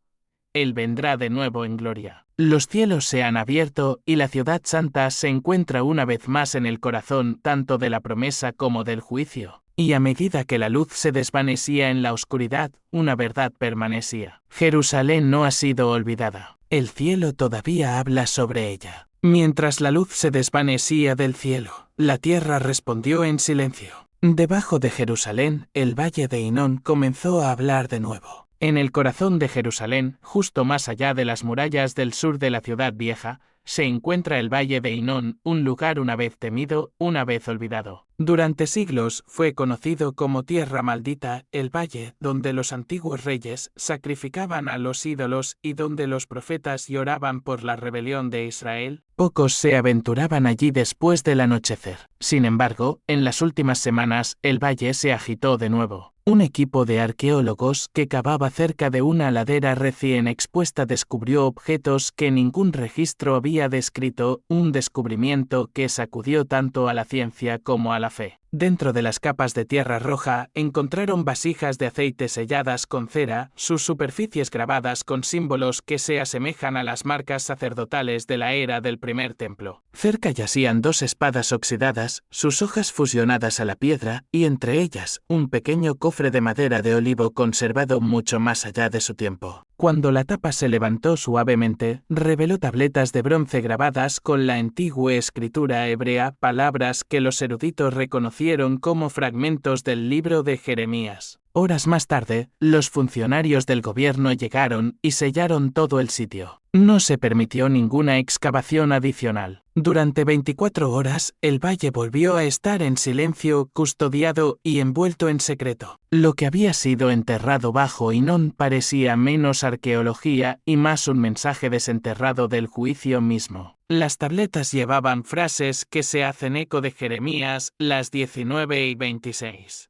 Él vendrá de nuevo en gloria. Los cielos se han abierto y la ciudad santa se encuentra una vez más en el corazón tanto de la promesa como del juicio. Y a medida que la luz se desvanecía en la oscuridad, una verdad permanecía. Jerusalén no ha sido olvidada. El cielo todavía habla sobre ella. Mientras la luz se desvanecía del cielo, la tierra respondió en silencio. Debajo de Jerusalén, el valle de Hinón comenzó a hablar de nuevo. En el corazón de Jerusalén, justo más allá de las murallas del sur de la ciudad vieja, se encuentra el valle de Hinón, un lugar una vez temido, una vez olvidado. Durante siglos fue conocido como Tierra Maldita, el valle donde los antiguos reyes sacrificaban a los ídolos y donde los profetas lloraban por la rebelión de Israel. Pocos se aventuraban allí después del anochecer. Sin embargo, en las últimas semanas, el valle se agitó de nuevo. Un equipo de arqueólogos que cavaba cerca de una ladera recién expuesta descubrió objetos que ningún registro había descrito, un descubrimiento que sacudió tanto a la ciencia como a la fe. Dentro de las capas de tierra roja encontraron vasijas de aceite selladas con cera, sus superficies grabadas con símbolos que se asemejan a las marcas sacerdotales de la era del primer templo. Cerca yacían 2 espadas oxidadas, sus hojas fusionadas a la piedra, y entre ellas un pequeño cofre de madera de olivo conservado mucho más allá de su tiempo. Cuando la tapa se levantó suavemente, reveló tabletas de bronce grabadas con la antigua escritura hebrea, palabras que los eruditos reconocieron como fragmentos del libro de Jeremías. Horas más tarde, los funcionarios del gobierno llegaron y sellaron todo el sitio. No se permitió ninguna excavación adicional. Durante 24 horas, el valle volvió a estar en silencio, custodiado y envuelto en secreto. Lo que había sido enterrado bajo Hinón parecía menos arqueología y más un mensaje desenterrado del juicio mismo. Las tabletas llevaban frases que se hacen eco de Jeremías, las 19 y 26.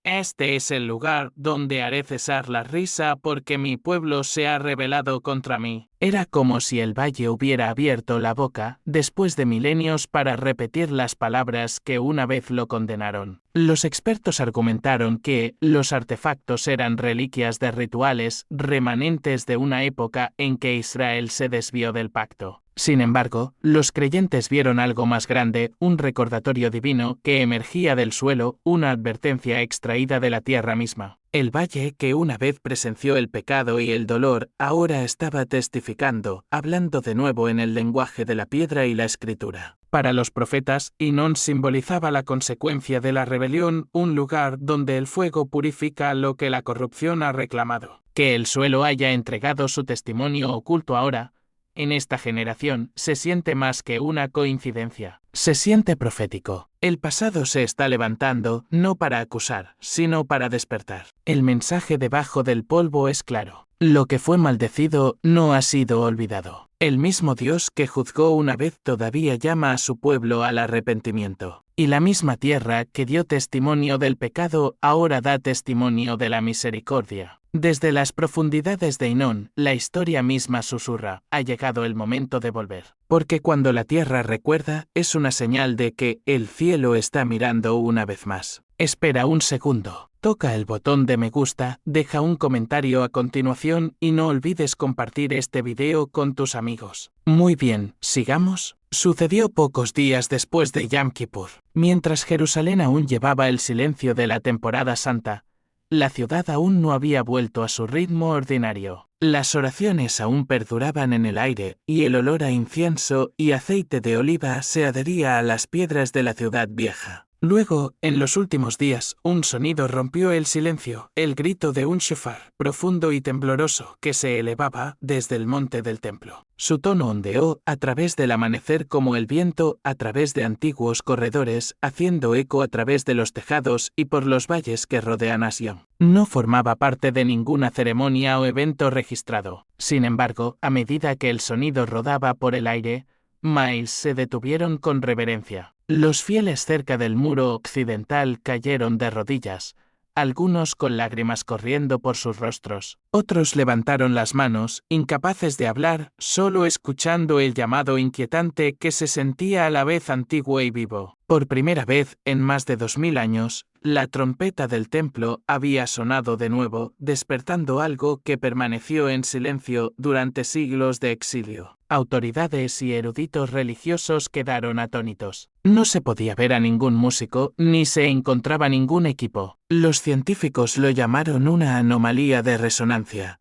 Este es el lugar donde haré cesar la risa porque mi pueblo se ha rebelado contra mí. Era como si el valle hubiera abierto la boca, después de milenios, para repetir las palabras que una vez lo condenaron. Los expertos argumentaron que los artefactos eran reliquias de rituales, remanentes de una época en que Israel se desvió del pacto. Sin embargo, los creyentes vieron algo más grande, un recordatorio divino que emergía del suelo, una advertencia extraída de la tierra misma. El valle que una vez presenció el pecado y el dolor, ahora estaba testificando, hablando de nuevo en el lenguaje de la piedra y la escritura. Para los profetas, Hinón simbolizaba la consecuencia de la rebelión, un lugar donde el fuego purifica lo que la corrupción ha reclamado. Que el suelo haya entregado su testimonio oculto ahora, en esta generación, se siente más que una coincidencia. Se siente profético. El pasado se está levantando, no para acusar, sino para despertar. El mensaje debajo del polvo es claro. Lo que fue maldecido no ha sido olvidado. El mismo Dios que juzgó una vez todavía llama a su pueblo al arrepentimiento. Y la misma tierra que dio testimonio del pecado ahora da testimonio de la misericordia. Desde las profundidades de Hinón, la historia misma susurra, ha llegado el momento de volver. Porque cuando la tierra recuerda, es una señal de que el cielo está mirando una vez más. Espera un segundo, toca el botón de me gusta, deja un comentario a continuación y no olvides compartir este video con tus amigos. Muy bien, sigamos. Sucedió pocos días después de Yom Kippur. Mientras Jerusalén aún llevaba el silencio de la temporada santa, la ciudad aún no había vuelto a su ritmo ordinario. Las oraciones aún perduraban en el aire, y el olor a incienso y aceite de oliva se adhería a las piedras de la ciudad vieja. Luego, en los últimos días, un sonido rompió el silencio, el grito de un shofar, profundo y tembloroso, que se elevaba desde el monte del templo. Su tono ondeó a través del amanecer como el viento a través de antiguos corredores, haciendo eco a través de los tejados y por los valles que rodean a Sion. No formaba parte de ninguna ceremonia o evento registrado. Sin embargo, a medida que el sonido rodaba por el aire, miles se detuvieron con reverencia. Los fieles cerca del muro occidental cayeron de rodillas, algunos con lágrimas corriendo por sus rostros. Otros levantaron las manos, incapaces de hablar, solo escuchando el llamado inquietante que se sentía a la vez antiguo y vivo. Por primera vez en más de 2000 años, la trompeta del templo había sonado de nuevo, despertando algo que permaneció en silencio durante siglos de exilio. Autoridades y eruditos religiosos quedaron atónitos. No se podía ver a ningún músico, ni se encontraba ningún equipo. Los científicos lo llamaron una anomalía de resonancia,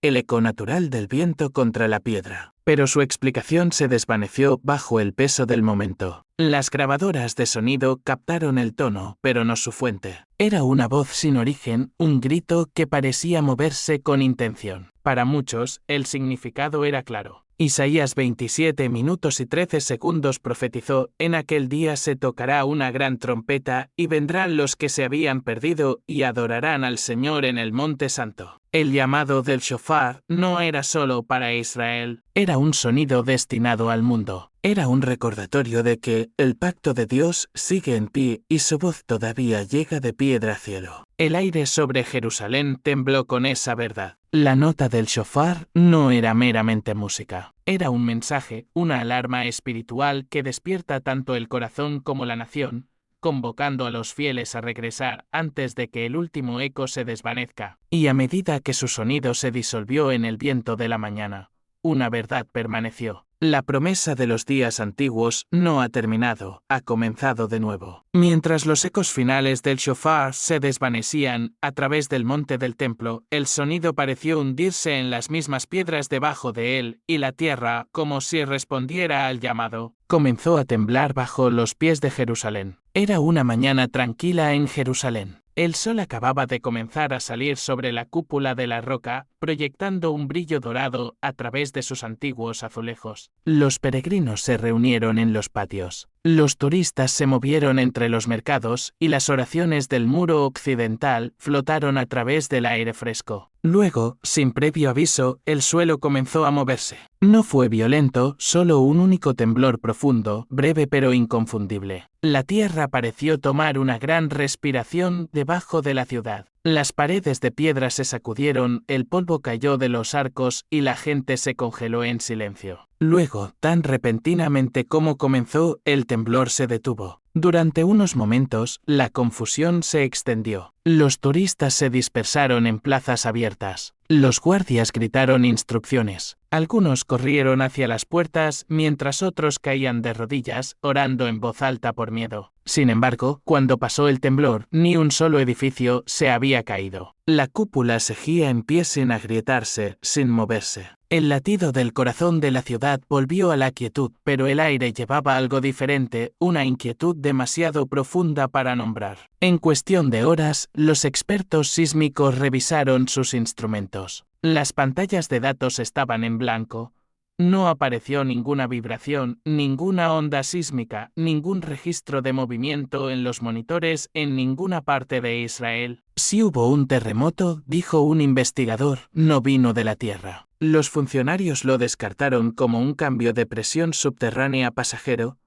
el eco natural del viento contra la piedra. Pero su explicación se desvaneció bajo el peso del momento. Las grabadoras de sonido captaron el tono, pero no su fuente. Era una voz sin origen, un grito que parecía moverse con intención. Para muchos, el significado era claro. Isaías 27 minutos y 13 segundos profetizó: en aquel día se tocará una gran trompeta, y vendrán los que se habían perdido, y adorarán al Señor en el Monte Santo. El llamado del shofar no era solo para Israel, era un sonido destinado al mundo. Era un recordatorio de que el pacto de Dios sigue en pie y su voz todavía llega de piedra a cielo. El aire sobre Jerusalén tembló con esa verdad. La nota del shofar no era meramente música. Era un mensaje, una alarma espiritual que despierta tanto el corazón como la nación, convocando a los fieles a regresar antes de que el último eco se desvanezca. Y a medida que su sonido se disolvió en el viento de la mañana, una verdad permaneció. La promesa de los días antiguos no ha terminado, ha comenzado de nuevo. Mientras los ecos finales del shofar se desvanecían a través del monte del templo, el sonido pareció hundirse en las mismas piedras debajo de él, y la tierra, como si respondiera al llamado, comenzó a temblar bajo los pies de Jerusalén. Era una mañana tranquila en Jerusalén. El sol acababa de comenzar a salir sobre la cúpula de la roca, proyectando un brillo dorado a través de sus antiguos azulejos. Los peregrinos se reunieron en los patios. Los turistas se movieron entre los mercados y las oraciones del muro occidental flotaron a través del aire fresco. Luego, sin previo aviso, el suelo comenzó a moverse. No fue violento, solo un único temblor profundo, breve pero inconfundible. La tierra pareció tomar una gran respiración debajo de la ciudad. Las paredes de piedra se sacudieron, el polvo cayó de los arcos y la gente se congeló en silencio. Luego, tan repentinamente como comenzó, el temblor se detuvo. Durante unos momentos, la confusión se extendió. Los turistas se dispersaron en plazas abiertas. Los guardias gritaron instrucciones. Algunos corrieron hacia las puertas, mientras otros caían de rodillas, orando en voz alta por miedo. Sin embargo, cuando pasó el temblor, ni un solo edificio se había caído. La cúpula seguía en pie sin agrietarse, sin moverse. El latido del corazón de la ciudad volvió a la quietud, pero el aire llevaba algo diferente, una inquietud demasiado profunda para nombrar. En cuestión de horas, los expertos sísmicos revisaron sus instrumentos. Las pantallas de datos estaban en blanco. No apareció ninguna vibración, ninguna onda sísmica, ningún registro de movimiento en los monitores en ninguna parte de Israel. Si hubo un terremoto, dijo un investigador, no vino de la Tierra. Los funcionarios lo descartaron como un cambio de presión subterránea pasajero,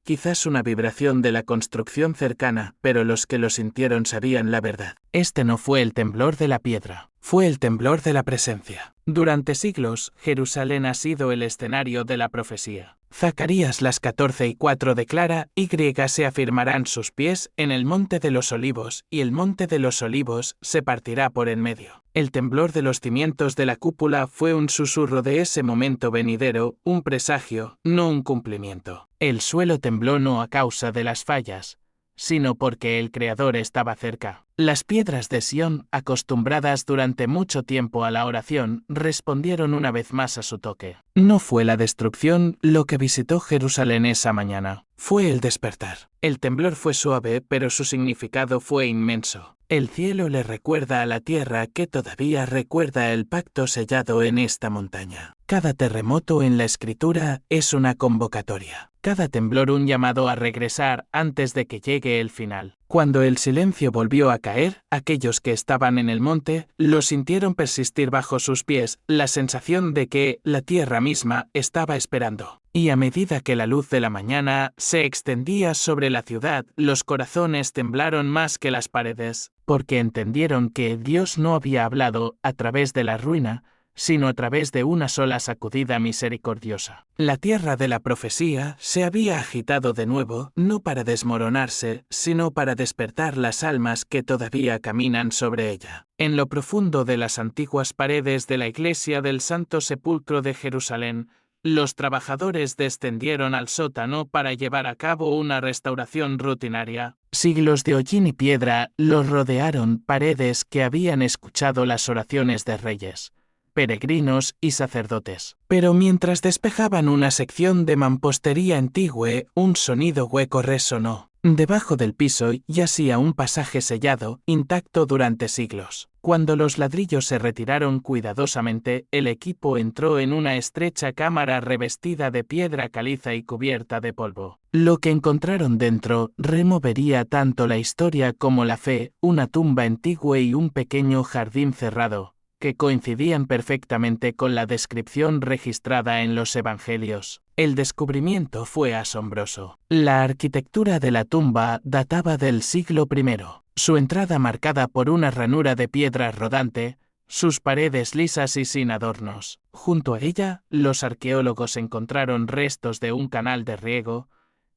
quizás una vibración de la construcción cercana, pero los que lo sintieron sabían la verdad. Este no fue el temblor de la piedra, fue el temblor de la presencia. Durante siglos, Jerusalén ha sido el escenario de la profecía. Zacarías las 14:4 declara: Y se afirmarán sus pies en el monte de los olivos, y el monte de los olivos se partirá por en medio. El temblor de los cimientos de la cúpula fue un susurro de ese momento venidero, un presagio, no un cumplimiento. El suelo tembló no a causa de las fallas, sino porque el Creador estaba cerca. Las piedras de Sión, acostumbradas durante mucho tiempo a la oración, respondieron una vez más a su toque. No fue la destrucción lo que visitó Jerusalén esa mañana, fue el despertar. El temblor fue suave, pero su significado fue inmenso. El cielo le recuerda a la tierra que todavía recuerda el pacto sellado en esta montaña. Cada terremoto en la Escritura es una convocatoria. Cada temblor un llamado a regresar antes de que llegue el final. Cuando el silencio volvió a caer, aquellos que estaban en el monte lo sintieron persistir bajo sus pies, la sensación de que la tierra misma estaba esperando. Y a medida que la luz de la mañana se extendía sobre la ciudad, los corazones temblaron más que las paredes, porque entendieron que Dios no había hablado a través de la ruina, sino a través de una sola sacudida misericordiosa. La tierra de la profecía se había agitado de nuevo, no para desmoronarse, sino para despertar las almas que todavía caminan sobre ella. En lo profundo de las antiguas paredes de la iglesia del Santo Sepulcro de Jerusalén, los trabajadores descendieron al sótano para llevar a cabo una restauración rutinaria. Siglos de hollín y piedra los rodearon, paredes que habían escuchado las oraciones de reyes, peregrinos y sacerdotes. Pero mientras despejaban una sección de mampostería antigua, un sonido hueco resonó. Debajo del piso yacía un pasaje sellado, intacto durante siglos. Cuando los ladrillos se retiraron cuidadosamente, el equipo entró en una estrecha cámara revestida de piedra caliza y cubierta de polvo. Lo que encontraron dentro removería tanto la historia como la fe, una tumba antigua y un pequeño jardín cerrado, que coincidían perfectamente con la descripción registrada en los evangelios. El descubrimiento fue asombroso. La arquitectura de la tumba databa del siglo I. Su entrada marcada por una ranura de piedra rodante, sus paredes lisas y sin adornos. Junto a ella, los arqueólogos encontraron restos de un canal de riego,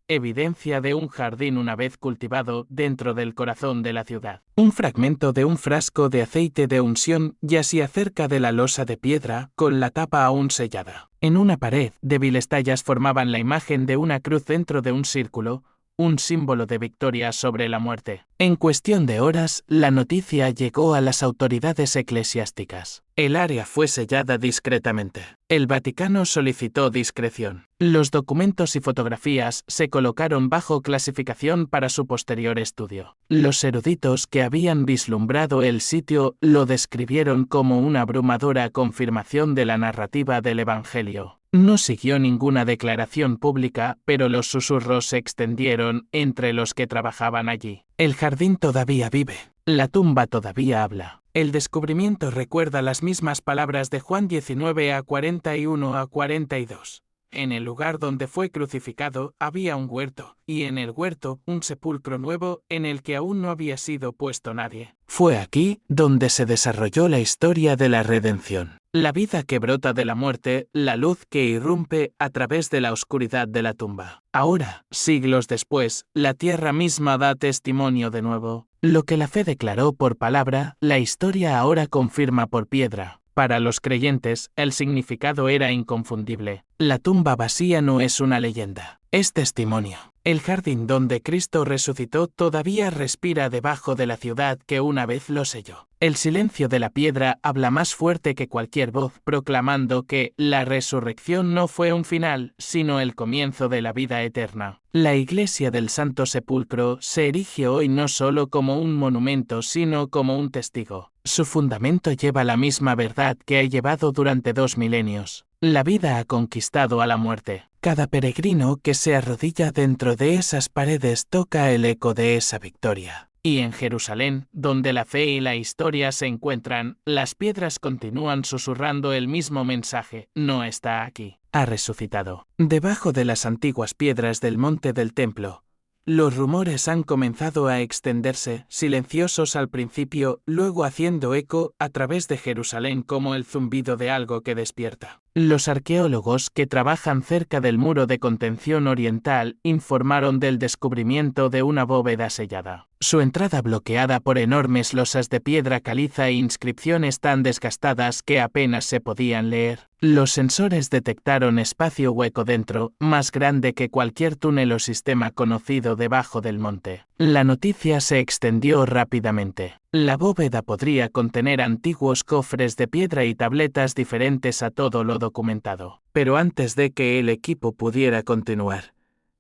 evidencia de un jardín una vez cultivado dentro del corazón de la ciudad. Un fragmento de un frasco de aceite de unción yacía cerca de la losa de piedra, con la tapa aún sellada. En una pared, débiles tallas formaban la imagen de una cruz dentro de un círculo, un símbolo de victoria sobre la muerte. En cuestión de horas, la noticia llegó a las autoridades eclesiásticas. El área fue sellada discretamente. El Vaticano solicitó discreción. Los documentos y fotografías se colocaron bajo clasificación para su posterior estudio. Los eruditos que habían vislumbrado el sitio lo describieron como una abrumadora confirmación de la narrativa del Evangelio. No siguió ninguna declaración pública, pero los susurros se extendieron entre los que trabajaban allí. El jardín todavía vive. La tumba todavía habla. El descubrimiento recuerda las mismas palabras de Juan 19:41-42. En el lugar donde fue crucificado había un huerto, y en el huerto un sepulcro nuevo en el que aún no había sido puesto nadie. Fue aquí donde se desarrolló la historia de la redención. La vida que brota de la muerte, la luz que irrumpe a través de la oscuridad de la tumba. Ahora, siglos después, la tierra misma da testimonio de nuevo. Lo que la fe declaró por palabra, la historia ahora confirma por piedra. Para los creyentes, el significado era inconfundible. La tumba vacía no es una leyenda, es testimonio. El jardín donde Cristo resucitó todavía respira debajo de la ciudad que una vez lo selló. El silencio de la piedra habla más fuerte que cualquier voz, proclamando que la resurrección no fue un final, sino el comienzo de la vida eterna. La iglesia del Santo Sepulcro se erige hoy no solo como un monumento, sino como un testigo. Su fundamento lleva la misma verdad que ha llevado durante 2 milenios. La vida ha conquistado a la muerte. Cada peregrino que se arrodilla dentro de esas paredes toca el eco de esa victoria. Y en Jerusalén, donde la fe y la historia se encuentran, las piedras continúan susurrando el mismo mensaje: no está aquí, ha resucitado. Debajo de las antiguas piedras del monte del templo, los rumores han comenzado a extenderse, silenciosos al principio, luego haciendo eco a través de Jerusalén como el zumbido de algo que despierta. Los arqueólogos que trabajan cerca del muro de contención oriental informaron del descubrimiento de una bóveda sellada. Su entrada bloqueada por enormes losas de piedra caliza e inscripciones tan desgastadas que apenas se podían leer. Los sensores detectaron espacio hueco dentro, más grande que cualquier túnel o sistema conocido debajo del monte. La noticia se extendió rápidamente. La bóveda podría contener antiguos cofres de piedra y tabletas diferentes a todo lo documentado. Pero antes de que el equipo pudiera continuar,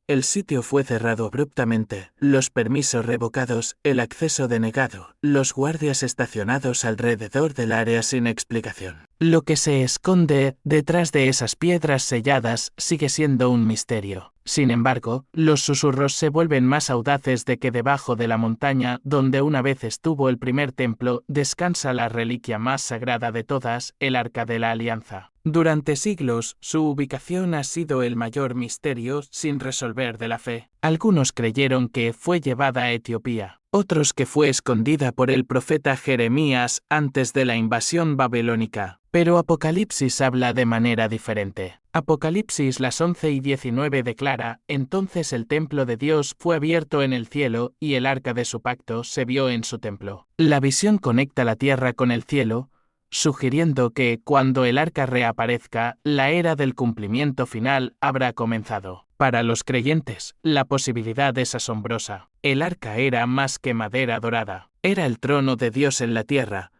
el sitio fue cerrado abruptamente, los permisos revocados, el acceso denegado, los guardias estacionados alrededor del área sin explicación. Lo que se esconde detrás de esas piedras selladas sigue siendo un misterio. Sin embargo, los susurros se vuelven más audaces de que debajo de la montaña donde una vez estuvo el primer templo, descansa la reliquia más sagrada de todas, el Arca de la Alianza. Durante siglos, su ubicación ha sido el mayor misterio sin resolver de la fe. Algunos creyeron que fue llevada a Etiopía, otros que fue escondida por el profeta Jeremías antes de la invasión babilónica. Pero Apocalipsis habla de manera diferente. Apocalipsis las 11:19 declara: entonces el templo de Dios fue abierto en el cielo, y el arca de su pacto se vio en su templo. La visión conecta la tierra con el cielo, sugiriendo que, cuando el arca reaparezca, la era del cumplimiento final habrá comenzado. Para los creyentes, la posibilidad es asombrosa. El arca era más que madera dorada. Era el trono de Dios en la tierra,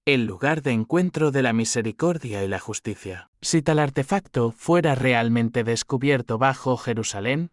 el lugar de encuentro de la misericordia y la justicia. Si tal artefacto fuera realmente descubierto bajo Jerusalén,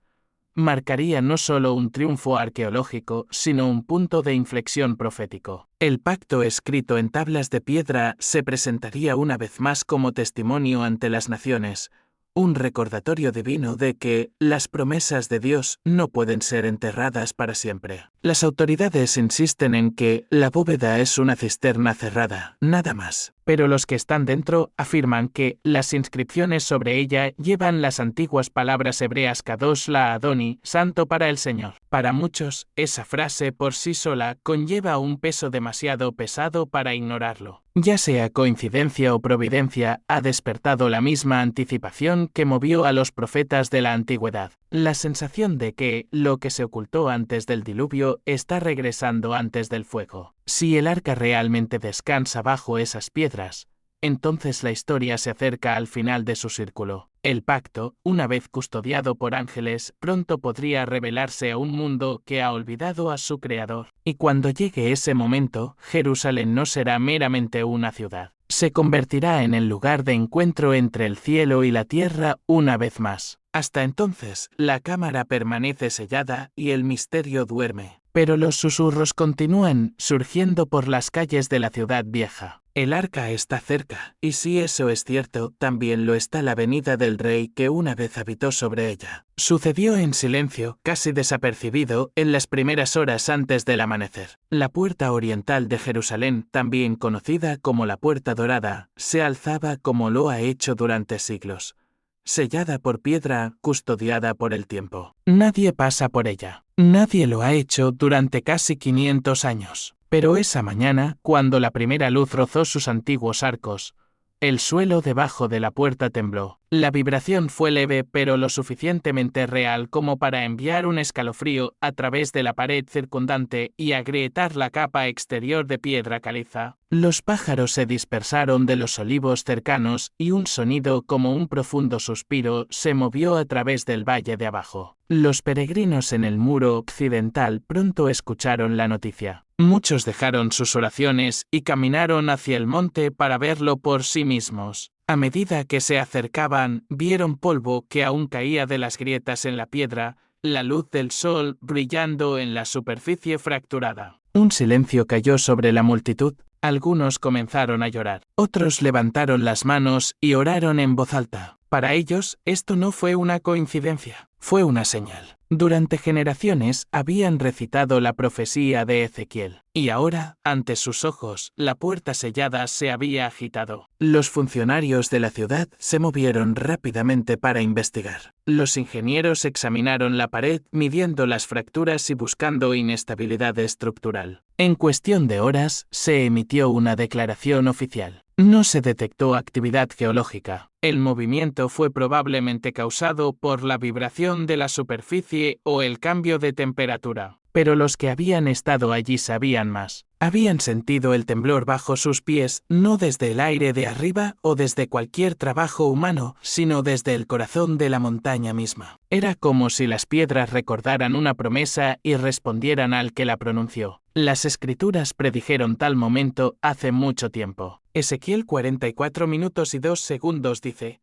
marcaría no solo un triunfo arqueológico, sino un punto de inflexión profético. El pacto escrito en tablas de piedra se presentaría una vez más como testimonio ante las naciones, un recordatorio divino de que las promesas de Dios no pueden ser enterradas para siempre. Las autoridades insisten en que la bóveda es una cisterna cerrada, nada más. Pero los que están dentro afirman que las inscripciones sobre ella llevan las antiguas palabras hebreas Kadosh la Adoni, santo para el Señor. Para muchos, esa frase por sí sola conlleva un peso demasiado pesado para ignorarlo. Ya sea coincidencia o providencia, ha despertado la misma anticipación que movió a los profetas de la antigüedad. La sensación de que lo que se ocultó antes del diluvio está regresando antes del fuego. Si el arca realmente descansa bajo esas piedras, entonces la historia se acerca al final de su círculo. El pacto, una vez custodiado por ángeles, pronto podría revelarse a un mundo que ha olvidado a su creador. Y cuando llegue ese momento, Jerusalén no será meramente una ciudad. Se convertirá en el lugar de encuentro entre el cielo y la tierra una vez más. Hasta entonces, la cámara permanece sellada y el misterio duerme. Pero los susurros continúan surgiendo por las calles de la ciudad vieja. El arca está cerca, y si eso es cierto, también lo está la venida del rey que una vez habitó sobre ella. Sucedió en silencio, casi desapercibido, en las primeras horas antes del amanecer. La puerta oriental de Jerusalén, también conocida como la Puerta Dorada, se alzaba como lo ha hecho durante siglos. Sellada por piedra, custodiada por el tiempo. Nadie pasa por ella. Nadie lo ha hecho durante casi 500 años. Pero esa mañana, cuando la primera luz rozó sus antiguos arcos, el suelo debajo de la puerta tembló. La vibración fue leve pero lo suficientemente real como para enviar un escalofrío a través de la pared circundante y agrietar la capa exterior de piedra caliza. Los pájaros se dispersaron de los olivos cercanos y un sonido como un profundo suspiro se movió a través del valle de abajo. Los peregrinos en el muro occidental pronto escucharon la noticia. Muchos dejaron sus oraciones y caminaron hacia el monte para verlo por sí mismos. A medida que se acercaban, vieron polvo que aún caía de las grietas en la piedra, la luz del sol brillando en la superficie fracturada. Un silencio cayó sobre la multitud. Algunos comenzaron a llorar. Otros levantaron las manos y oraron en voz alta. Para ellos, esto no fue una coincidencia, fue una señal. Durante generaciones habían recitado la profecía de Ezequiel, y ahora, ante sus ojos, la puerta sellada se había agitado. Los funcionarios de la ciudad se movieron rápidamente para investigar. Los ingenieros examinaron la pared, midiendo las fracturas y buscando inestabilidad estructural. En cuestión de horas, se emitió una declaración oficial. No se detectó actividad geológica. El movimiento fue probablemente causado por la vibración de la superficie o el cambio de temperatura. Pero los que habían estado allí sabían más. Habían sentido el temblor bajo sus pies, no desde el aire de arriba o desde cualquier trabajo humano, sino desde el corazón de la montaña misma. Era como si las piedras recordaran una promesa y respondieran al que la pronunció. Las escrituras predijeron tal momento hace mucho tiempo. Ezequiel 44 minutos y 2 segundos dice: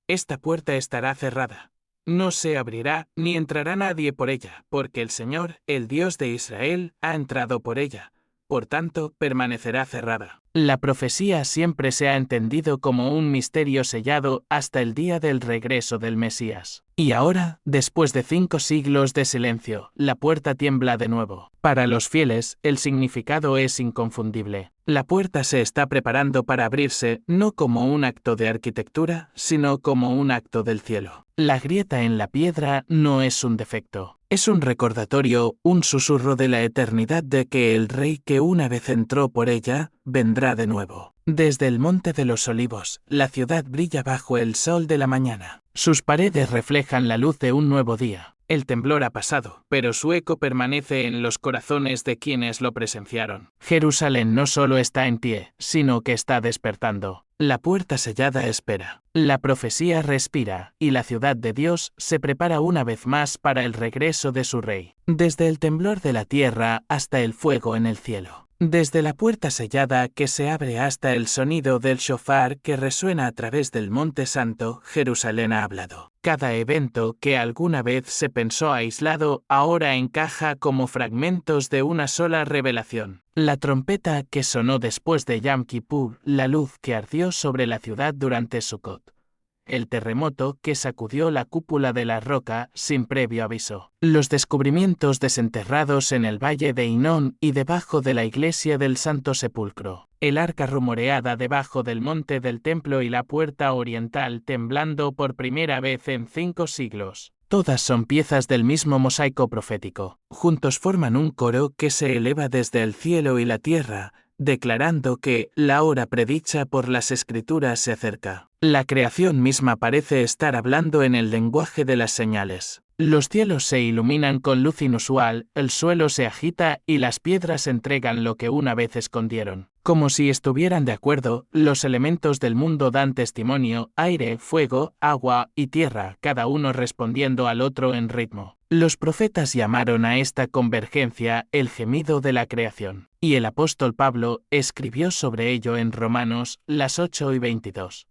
Esta puerta estará cerrada. No se abrirá ni entrará nadie por ella, porque el Señor, el Dios de Israel, ha entrado por ella. Por tanto, permanecerá cerrada. La profecía siempre se ha entendido como un misterio sellado hasta el día del regreso del Mesías. Y ahora, después de 5 siglos de silencio, la puerta tiembla de nuevo. Para los fieles, el significado es inconfundible. La puerta se está preparando para abrirse, no como un acto de arquitectura, sino como un acto del cielo. La grieta en la piedra no es un defecto. Es un recordatorio, un susurro de la eternidad de que el Rey que una vez entró por ella, vendrá de nuevo. Desde el Monte de los Olivos, la ciudad brilla bajo el sol de la mañana. Sus paredes reflejan la luz de un nuevo día. El temblor ha pasado, pero su eco permanece en los corazones de quienes lo presenciaron. Jerusalén no solo está en pie, sino que está despertando. La puerta sellada espera. La profecía respira, y la ciudad de Dios se prepara una vez más para el regreso de su Rey. Desde el temblor de la tierra hasta el fuego en el cielo. Desde la puerta sellada que se abre hasta el sonido del shofar que resuena a través del Monte Santo, Jerusalén ha hablado. Cada evento que alguna vez se pensó aislado ahora encaja como fragmentos de una sola revelación. La trompeta que sonó después de Yom Kippur, la luz que ardió sobre la ciudad durante Sukkot. El terremoto que sacudió la cúpula de la roca sin previo aviso. Los descubrimientos desenterrados en el valle de Hinón y debajo de la iglesia del Santo Sepulcro. El arca rumoreada debajo del monte del templo y la puerta oriental temblando por primera vez en 5 siglos. Todas son piezas del mismo mosaico profético. Juntos forman un coro que se eleva desde el cielo y la tierra, declarando que la hora predicha por las Escrituras se acerca. La creación misma parece estar hablando en el lenguaje de las señales. Los cielos se iluminan con luz inusual, el suelo se agita y las piedras entregan lo que una vez escondieron. Como si estuvieran de acuerdo, los elementos del mundo dan testimonio: aire, fuego, agua y tierra, cada uno respondiendo al otro en ritmo. Los profetas llamaron a esta convergencia el gemido de la creación, y el apóstol Pablo escribió sobre ello en Romanos, las 8:22.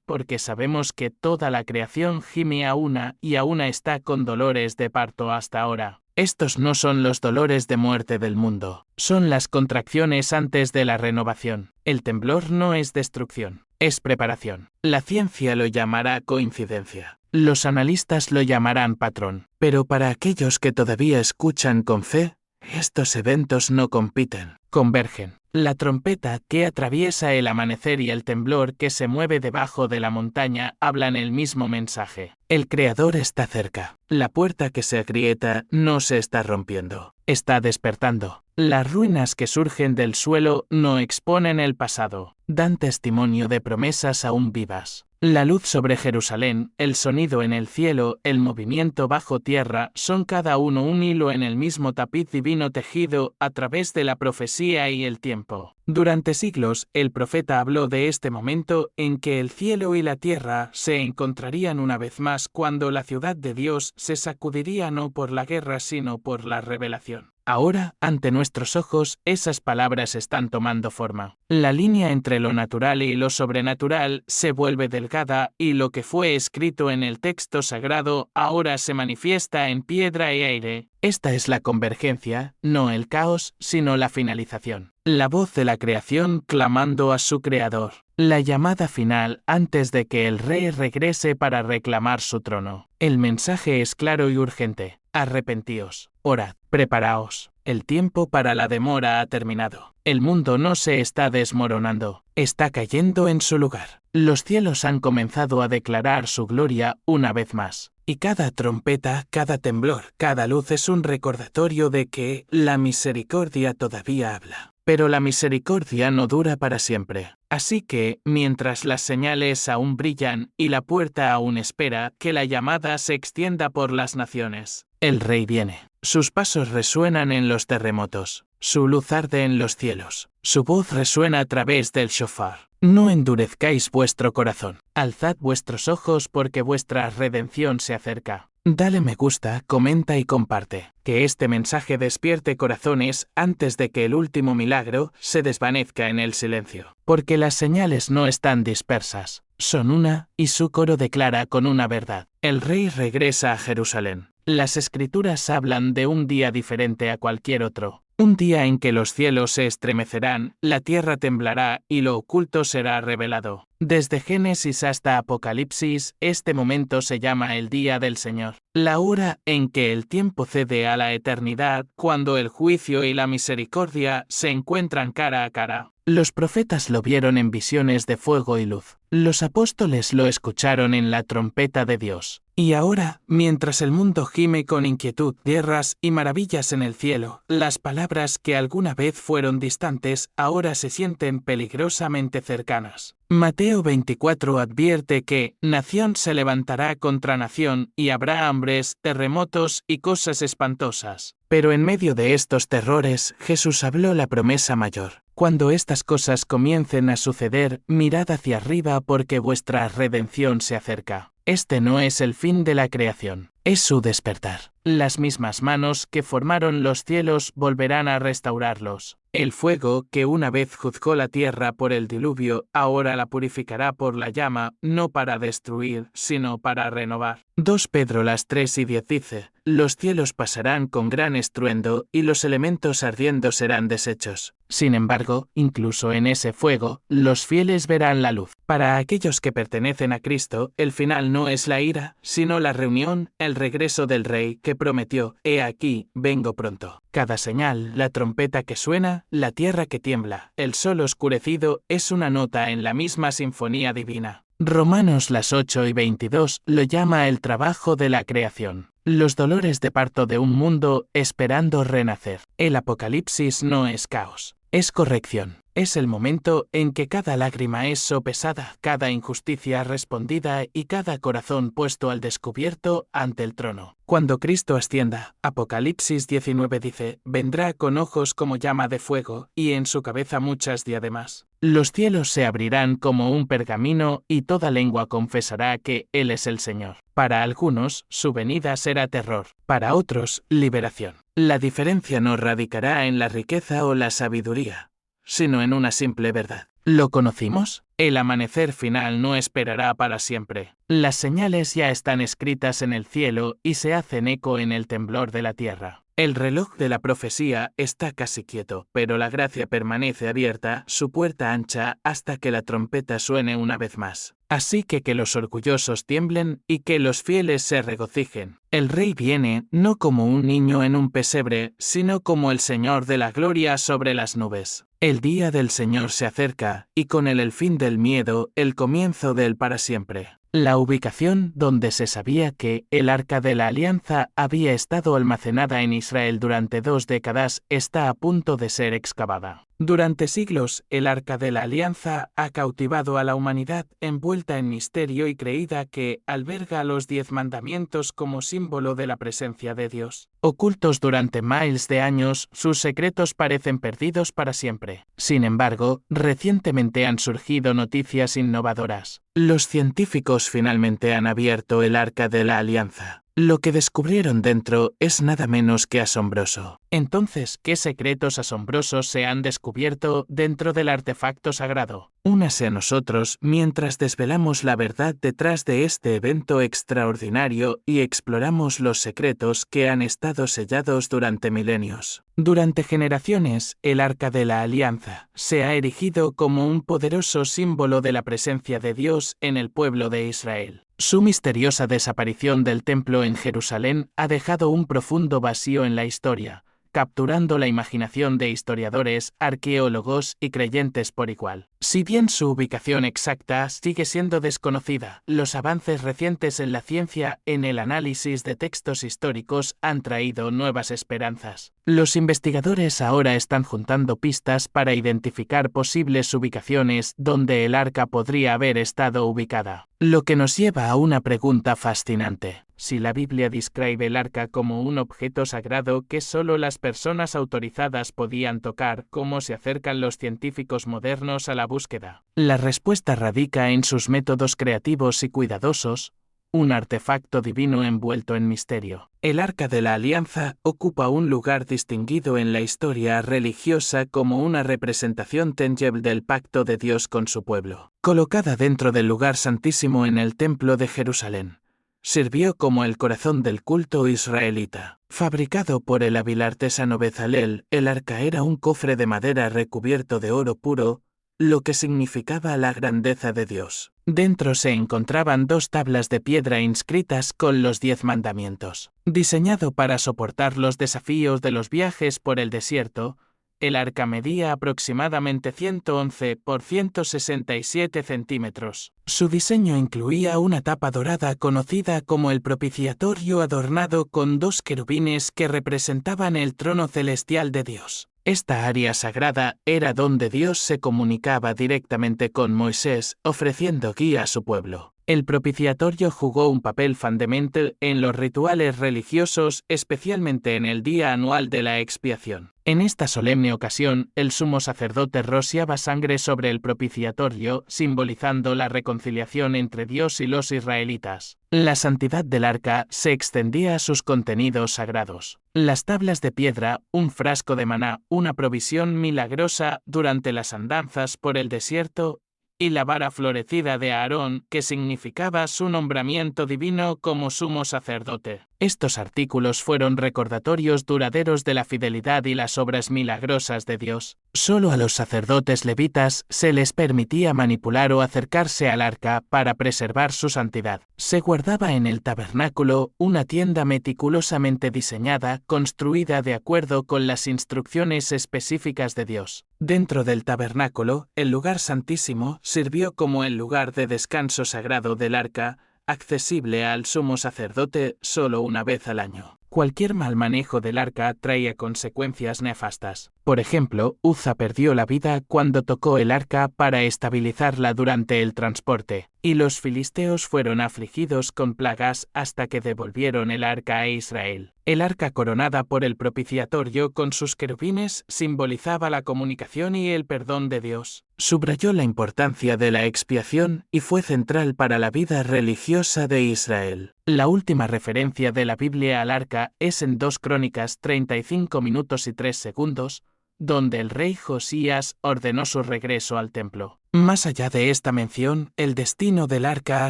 Porque sabemos que toda la creación gime a una y a una está con dolores de parto hasta ahora. Estos no son los dolores de muerte del mundo, son las contracciones antes de la renovación. El temblor no es destrucción, es preparación. La ciencia lo llamará coincidencia. Los analistas lo llamarán patrón. Pero para aquellos que todavía escuchan con fe, estos eventos no compiten, convergen. La trompeta que atraviesa el amanecer y el temblor que se mueve debajo de la montaña hablan el mismo mensaje. El Creador está cerca. La puerta que se agrieta no se está rompiendo, está despertando. Las ruinas que surgen del suelo no exponen el pasado, dan testimonio de promesas aún vivas. La luz sobre Jerusalén, el sonido en el cielo, el movimiento bajo tierra, son cada uno un hilo en el mismo tapiz divino tejido a través de la profecía y el tiempo. Durante siglos, el profeta habló de este momento en que el cielo y la tierra se encontrarían una vez más cuando la ciudad de Dios se sacudiría no por la guerra sino por la revelación. Ahora, ante nuestros ojos, esas palabras están tomando forma. La línea entre lo natural y lo sobrenatural se vuelve delgada y lo que fue escrito en el texto sagrado ahora se manifiesta en piedra y aire. Esta es la convergencia, no el caos, sino la finalización. La voz de la creación clamando a su creador. La llamada final antes de que el rey regrese para reclamar su trono. El mensaje es claro y urgente. Arrepentíos, orad, preparaos. El tiempo para la demora ha terminado. El mundo no se está desmoronando, está cayendo en su lugar. Los cielos han comenzado a declarar su gloria una vez más. Y cada trompeta, cada temblor, cada luz es un recordatorio de que la misericordia todavía habla. Pero la misericordia no dura para siempre. Así que, mientras las señales aún brillan y la puerta aún espera que la llamada se extienda por las naciones, el Rey viene. Sus pasos resuenan en los terremotos, su luz arde en los cielos, su voz resuena a través del shofar. No endurezcáis vuestro corazón, alzad vuestros ojos porque vuestra redención se acerca. Dale me gusta, comenta y comparte. Que este mensaje despierte corazones antes de que el último milagro se desvanezca en el silencio. Porque las señales no están dispersas, son una, y su coro declara con una verdad. El Rey regresa a Jerusalén. Las Escrituras hablan de un día diferente a cualquier otro. Un día en que los cielos se estremecerán, la tierra temblará y lo oculto será revelado. Desde Génesis hasta Apocalipsis, este momento se llama el Día del Señor. La hora en que el tiempo cede a la eternidad, cuando el juicio y la misericordia se encuentran cara a cara. Los profetas lo vieron en visiones de fuego y luz. Los apóstoles lo escucharon en la trompeta de Dios. Y ahora, mientras el mundo gime con inquietud, guerras y maravillas en el cielo, las palabras que alguna vez fueron distantes ahora se sienten peligrosamente cercanas. Mateo 24 advierte que nación se levantará contra nación y habrá hambres, terremotos y cosas espantosas. Pero en medio de estos terrores, Jesús habló la promesa mayor. Cuando estas cosas comiencen a suceder, mirad hacia arriba porque vuestra redención se acerca. Este no es el fin de la creación. Es su despertar. Las mismas manos que formaron los cielos volverán a restaurarlos. El fuego que una vez juzgó la tierra por el diluvio, ahora la purificará por la llama, no para destruir, sino para renovar. 2 Pedro 3:10 dice: los cielos pasarán con gran estruendo, y los elementos ardiendo serán deshechos. Sin embargo, incluso en ese fuego, los fieles verán la luz. Para aquellos que pertenecen a Cristo, el final no es la ira, sino la reunión, el regreso del Rey que prometió: he aquí, vengo pronto. Cada señal, la trompeta que suena, la tierra que tiembla, el sol oscurecido, es una nota en la misma sinfonía divina. Romanos 8:22 lo llama el trabajo de la creación. Los dolores de parto de un mundo esperando renacer. El Apocalipsis no es caos, es corrección. Es el momento en que cada lágrima es sopesada, cada injusticia respondida y cada corazón puesto al descubierto ante el trono. Cuando Cristo ascienda, Apocalipsis 19 dice: vendrá con ojos como llama de fuego, y en su cabeza muchas diademas. Los cielos se abrirán como un pergamino, y toda lengua confesará que Él es el Señor. Para algunos, su venida será terror, para otros, liberación. La diferencia no radicará en la riqueza o la sabiduría, sino en una simple verdad. ¿Lo conocimos? El amanecer final no esperará para siempre. Las señales ya están escritas en el cielo y se hacen eco en el temblor de la tierra. El reloj de la profecía está casi quieto, pero la gracia permanece abierta, su puerta ancha, hasta que la trompeta suene una vez más. Así que los orgullosos tiemblen y que los fieles se regocijen. El Rey viene, no como un niño en un pesebre, sino como el Señor de la gloria sobre las nubes. El día del Señor se acerca, y con él el fin del miedo, el comienzo del para siempre. La ubicación donde se sabía que el Arca de la Alianza había estado almacenada en Israel durante 2 décadas está a punto de ser excavada. Durante siglos, el Arca de la Alianza ha cautivado a la humanidad envuelta en misterio y creída que alberga los 10 mandamientos como símbolo de la presencia de Dios. Ocultos durante miles de años, sus secretos parecen perdidos para siempre. Sin embargo, recientemente han surgido noticias innovadoras. Los científicos finalmente han abierto el Arca de la Alianza. Lo que descubrieron dentro es nada menos que asombroso. Entonces, ¿qué secretos asombrosos se han descubierto dentro del artefacto sagrado? Únase a nosotros mientras desvelamos la verdad detrás de este evento extraordinario y exploramos los secretos que han estado sellados durante milenios. Durante generaciones, el Arca de la Alianza se ha erigido como un poderoso símbolo de la presencia de Dios en el pueblo de Israel. Su misteriosa desaparición del templo en Jerusalén ha dejado un profundo vacío en la historia, capturando la imaginación de historiadores, arqueólogos y creyentes por igual. Si bien su ubicación exacta sigue siendo desconocida, los avances recientes en la ciencia en el análisis de textos históricos han traído nuevas esperanzas. Los investigadores ahora están juntando pistas para identificar posibles ubicaciones donde el arca podría haber estado ubicada. Lo que nos lleva a una pregunta fascinante. Si la Biblia describe el arca como un objeto sagrado que solo las personas autorizadas podían tocar, ¿cómo se acercan los científicos modernos a la búsqueda? La respuesta radica en sus métodos creativos y cuidadosos, un artefacto divino envuelto en misterio. El Arca de la Alianza ocupa un lugar distinguido en la historia religiosa como una representación tangible del pacto de Dios con su pueblo. Colocada dentro del lugar santísimo en el Templo de Jerusalén, sirvió como el corazón del culto israelita. Fabricado por el hábil artesano Bezalel, el arca era un cofre de madera recubierto de oro puro, lo que significaba la grandeza de Dios. Dentro se encontraban 2 tablas de piedra inscritas con los 10 mandamientos. Diseñado para soportar los desafíos de los viajes por el desierto, el arca medía aproximadamente 111 por 167 centímetros. Su diseño incluía una tapa dorada conocida como el propiciatorio adornado con 2 querubines que representaban el trono celestial de Dios. Esta área sagrada era donde Dios se comunicaba directamente con Moisés, ofreciendo guía a su pueblo. El propiciatorio jugó un papel fundamental en los rituales religiosos, especialmente en el día anual de la expiación. En esta solemne ocasión, el sumo sacerdote rociaba sangre sobre el propiciatorio, simbolizando la reconciliación entre Dios y los israelitas. La santidad del arca se extendía a sus contenidos sagrados. Las tablas de piedra, un frasco de maná, una provisión milagrosa durante las andanzas por el desierto, y la vara florecida de Aarón, que significaba su nombramiento divino como sumo sacerdote. Estos artículos fueron recordatorios duraderos de la fidelidad y las obras milagrosas de Dios. Solo a los sacerdotes levitas se les permitía manipular o acercarse al arca para preservar su santidad. Se guardaba en el tabernáculo, una tienda meticulosamente diseñada, construida de acuerdo con las instrucciones específicas de Dios. Dentro del tabernáculo, el lugar santísimo sirvió como el lugar de descanso sagrado del arca, accesible al sumo sacerdote solo una vez al año. Cualquier mal manejo del arca traía consecuencias nefastas. Por ejemplo, Uza perdió la vida cuando tocó el arca para estabilizarla durante el transporte, y los filisteos fueron afligidos con plagas hasta que devolvieron el arca a Israel. El arca coronada por el propiciatorio con sus querubines simbolizaba la comunicación y el perdón de Dios. Subrayó la importancia de la expiación y fue central para la vida religiosa de Israel. La última referencia de la Biblia al arca es en 2 Crónicas 35 minutos y 3 segundos, donde el rey Josías ordenó su regreso al templo. Más allá de esta mención, el destino del arca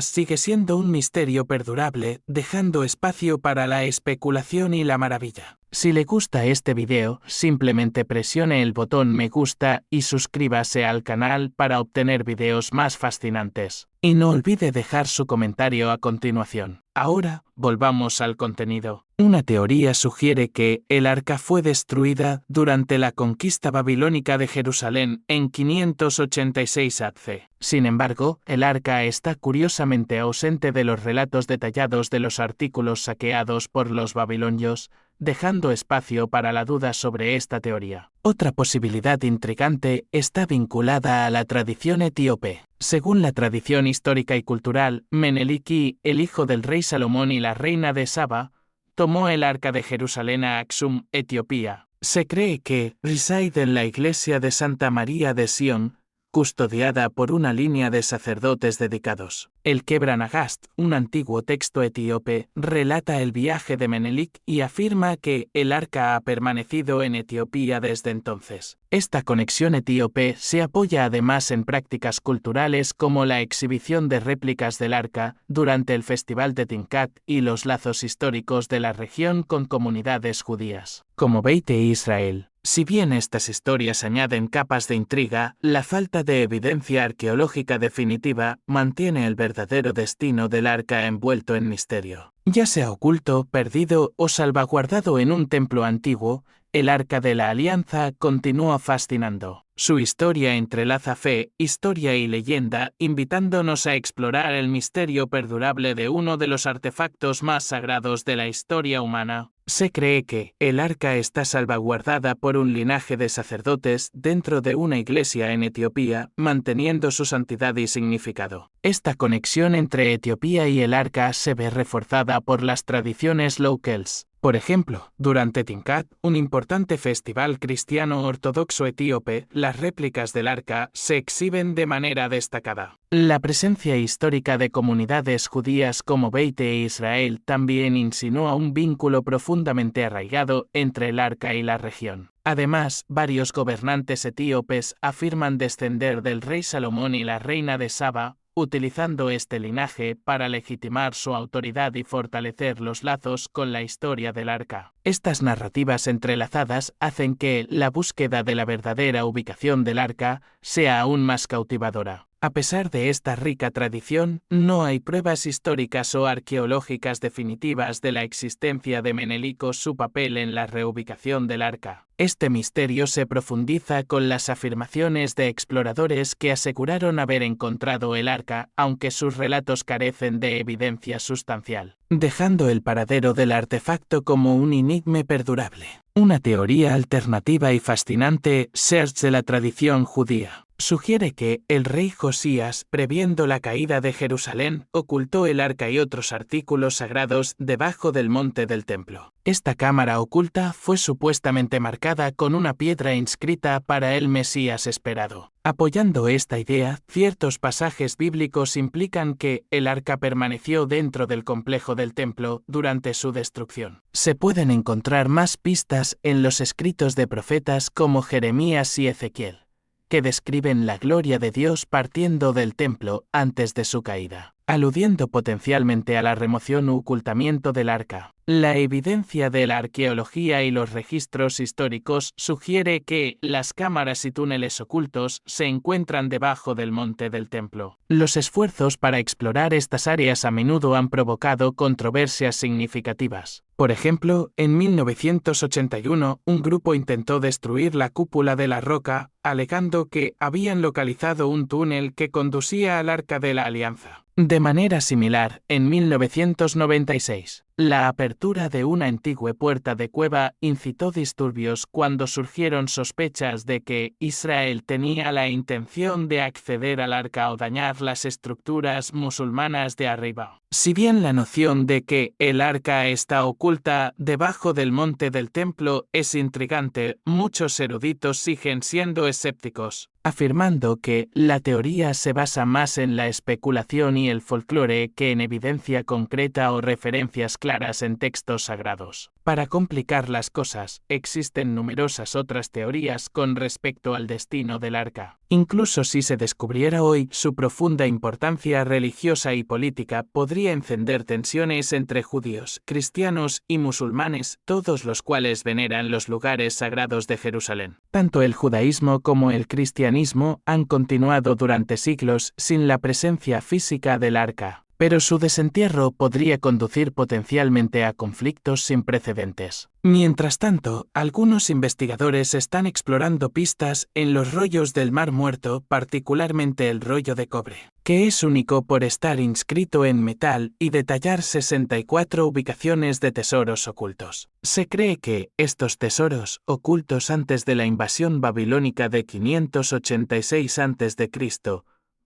sigue siendo un misterio perdurable, dejando espacio para la especulación y la maravilla. Si le gusta este video, simplemente presione el botón me gusta y suscríbase al canal para obtener videos más fascinantes. Y no olvide dejar su comentario a continuación. Ahora, volvamos al contenido. Una teoría sugiere que el arca fue destruida durante la conquista babilónica de Jerusalén en 586 a.C. Sin embargo, el arca está curiosamente ausente de los relatos detallados de los artículos saqueados por los babilonios, dejando espacio para la duda sobre esta teoría. Otra posibilidad intrigante está vinculada a la tradición etíope. Según la tradición histórica y cultural, Meneliki, el hijo del rey Salomón y la reina de Saba, tomó el arca de Jerusalén a Aksum, Etiopía. Se cree que reside en la iglesia de Santa María de Sion, custodiada por una línea de sacerdotes dedicados. El Kebra Nagast, un antiguo texto etíope, relata el viaje de Menelik y afirma que el arca ha permanecido en Etiopía desde entonces. Esta conexión etíope se apoya además en prácticas culturales como la exhibición de réplicas del arca durante el Festival de Tinkat y los lazos históricos de la región con comunidades judías, como Beit Israel. Si bien estas historias añaden capas de intriga, la falta de evidencia arqueológica definitiva mantiene el verdadero destino del arca envuelto en misterio. Ya sea oculto, perdido o salvaguardado en un templo antiguo, el Arca de la Alianza continúa fascinando. Su historia entrelaza fe, historia y leyenda, invitándonos a explorar el misterio perdurable de uno de los artefactos más sagrados de la historia humana. Se cree que el arca está salvaguardada por un linaje de sacerdotes dentro de una iglesia en Etiopía, manteniendo su santidad y significado. Esta conexión entre Etiopía y el arca se ve reforzada por las tradiciones locales. Por ejemplo, durante Tinkat, un importante festival cristiano ortodoxo etíope, las réplicas del arca se exhiben de manera destacada. La presencia histórica de comunidades judías como Beit Israel también insinúa un vínculo profundamente arraigado entre el arca y la región. Además, varios gobernantes etíopes afirman descender del rey Salomón y la reina de Saba, utilizando este linaje para legitimar su autoridad y fortalecer los lazos con la historia del arca. Estas narrativas entrelazadas hacen que la búsqueda de la verdadera ubicación del arca sea aún más cautivadora. A pesar de esta rica tradición, no hay pruebas históricas o arqueológicas definitivas de la existencia de Menelik o su papel en la reubicación del arca. Este misterio se profundiza con las afirmaciones de exploradores que aseguraron haber encontrado el arca, aunque sus relatos carecen de evidencia sustancial, dejando el paradero del artefacto como un enigma perdurable. Una teoría alternativa y fascinante surge de la tradición judía. sugiere que el rey Josías, previendo la caída de Jerusalén, ocultó el arca y otros artículos sagrados debajo del monte del templo. Esta cámara oculta fue supuestamente marcada con una piedra inscrita para el Mesías esperado. Apoyando esta idea, ciertos pasajes bíblicos implican que el arca permaneció dentro del complejo del templo durante su destrucción. Se pueden encontrar más pistas en los escritos de profetas como Jeremías y Ezequiel, que describen la gloria de Dios partiendo del templo antes de su caída, aludiendo potencialmente a la remoción u ocultamiento del arca. La evidencia de la arqueología y los registros históricos sugiere que las cámaras y túneles ocultos se encuentran debajo del monte del templo. Los esfuerzos para explorar estas áreas a menudo han provocado controversias significativas. Por ejemplo, en 1981, un grupo intentó destruir la cúpula de la roca, alegando que habían localizado un túnel que conducía al Arca de la Alianza. De manera similar, en 1996, la apertura de una antigua puerta de cueva incitó disturbios cuando surgieron sospechas de que Israel tenía la intención de acceder al arca o dañar las estructuras musulmanas de arriba. Si bien la noción de que el arca está oculta debajo del monte del templo es intrigante, muchos eruditos siguen siendo escépticos, afirmando que la teoría se basa más en la especulación y el folclore que en evidencia concreta o referencias claras en textos sagrados. Para complicar las cosas, existen numerosas otras teorías con respecto al destino del arca. Incluso si se descubriera hoy, su profunda importancia religiosa y política podría encender tensiones entre judíos, cristianos y musulmanes, todos los cuales veneran los lugares sagrados de Jerusalén. Tanto el judaísmo como el cristianismo han continuado durante siglos sin la presencia física del arca, pero su desentierro podría conducir potencialmente a conflictos sin precedentes. Mientras tanto, algunos investigadores están explorando pistas en los rollos del Mar Muerto, particularmente el rollo de cobre, que es único por estar inscrito en metal y detallar 64 ubicaciones de tesoros ocultos. Se cree que estos tesoros, ocultos antes de la invasión babilónica de 586 a.C.,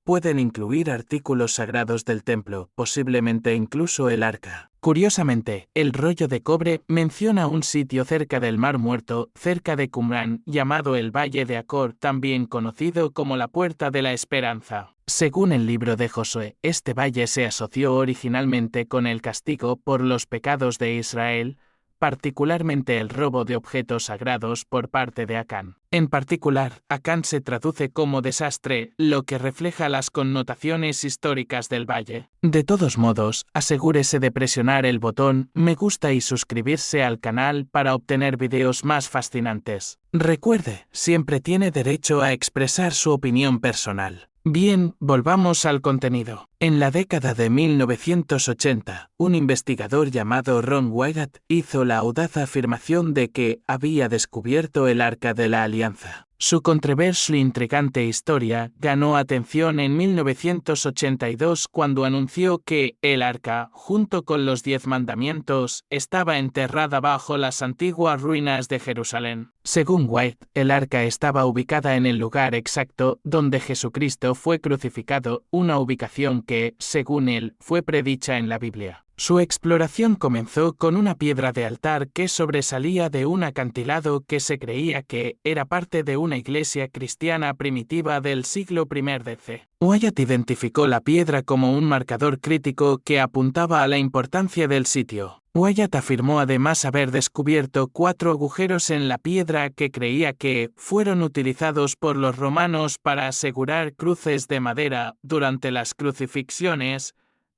pueden incluir artículos sagrados del templo, posiblemente incluso el arca. Curiosamente, el rollo de cobre menciona un sitio cerca del Mar Muerto, cerca de Qumrán, llamado el Valle de Acor, también conocido como la Puerta de la Esperanza. Según el libro de Josué, este valle se asoció originalmente con el castigo por los pecados de Israel, particularmente el robo de objetos sagrados por parte de Acán. En particular, Acán se traduce como desastre, lo que refleja las connotaciones históricas del valle. De todos modos, asegúrese de presionar el botón me gusta y suscribirse al canal para obtener videos más fascinantes. Recuerde, siempre tiene derecho a expresar su opinión personal. Bien, volvamos al contenido. En la década de 1980, un investigador llamado Ron Wyatt hizo la audaz afirmación de que había descubierto el Arca de la Alianza. Su controversial e intrigante historia ganó atención en 1982 cuando anunció que el arca, junto con los 10 mandamientos, estaba enterrada bajo las antiguas ruinas de Jerusalén. Según White, el arca estaba ubicada en el lugar exacto donde Jesucristo fue crucificado, una ubicación que, según él, fue predicha en la Biblia. Su exploración comenzó con una piedra de altar que sobresalía de un acantilado que se creía que era parte de una iglesia cristiana primitiva del siglo I d.C. Wyatt identificó la piedra como un marcador crítico que apuntaba a la importancia del sitio. Wyatt afirmó además haber descubierto 4 agujeros en la piedra que creía que fueron utilizados por los romanos para asegurar cruces de madera durante las crucifixiones,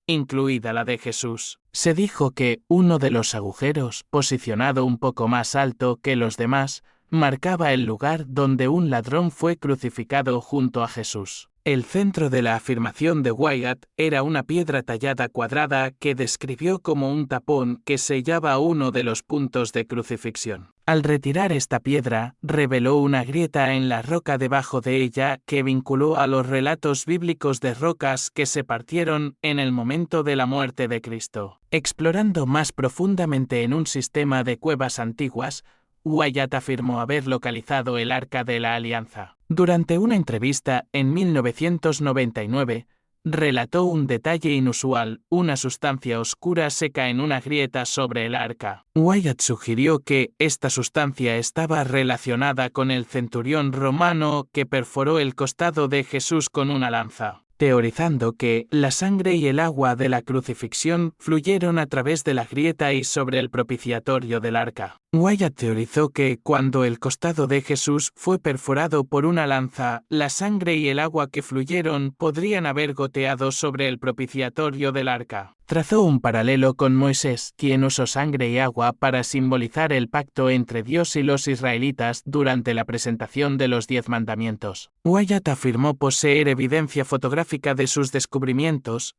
incluida la de Jesús. Se dijo que uno de los agujeros, posicionado un poco más alto que los demás, marcaba el lugar donde un ladrón fue crucificado junto a Jesús. El centro de la afirmación de Wyatt era una piedra tallada cuadrada que describió como un tapón que sellaba uno de los puntos de crucifixión. Al retirar esta piedra, reveló una grieta en la roca debajo de ella que vinculó a los relatos bíblicos de rocas que se partieron en el momento de la muerte de Cristo. Explorando más profundamente en un sistema de cuevas antiguas, Wyatt afirmó haber localizado el Arca de la Alianza. Durante una entrevista en 1999, relató un detalle inusual: una sustancia oscura seca en una grieta sobre el arca. Wyatt sugirió que esta sustancia estaba relacionada con el centurión romano que perforó el costado de Jesús con una lanza, teorizando que la sangre y el agua de la crucifixión fluyeron a través de la grieta y sobre el propiciatorio del arca. Wyatt teorizó que cuando el costado de Jesús fue perforado por una lanza, la sangre y el agua que fluyeron podrían haber goteado sobre el propiciatorio del arca. Trazó un paralelo con Moisés, quien usó sangre y agua para simbolizar el pacto entre Dios y los israelitas durante la presentación de los 10 mandamientos. Wyatt afirmó poseer evidencia fotográfica de sus descubrimientos,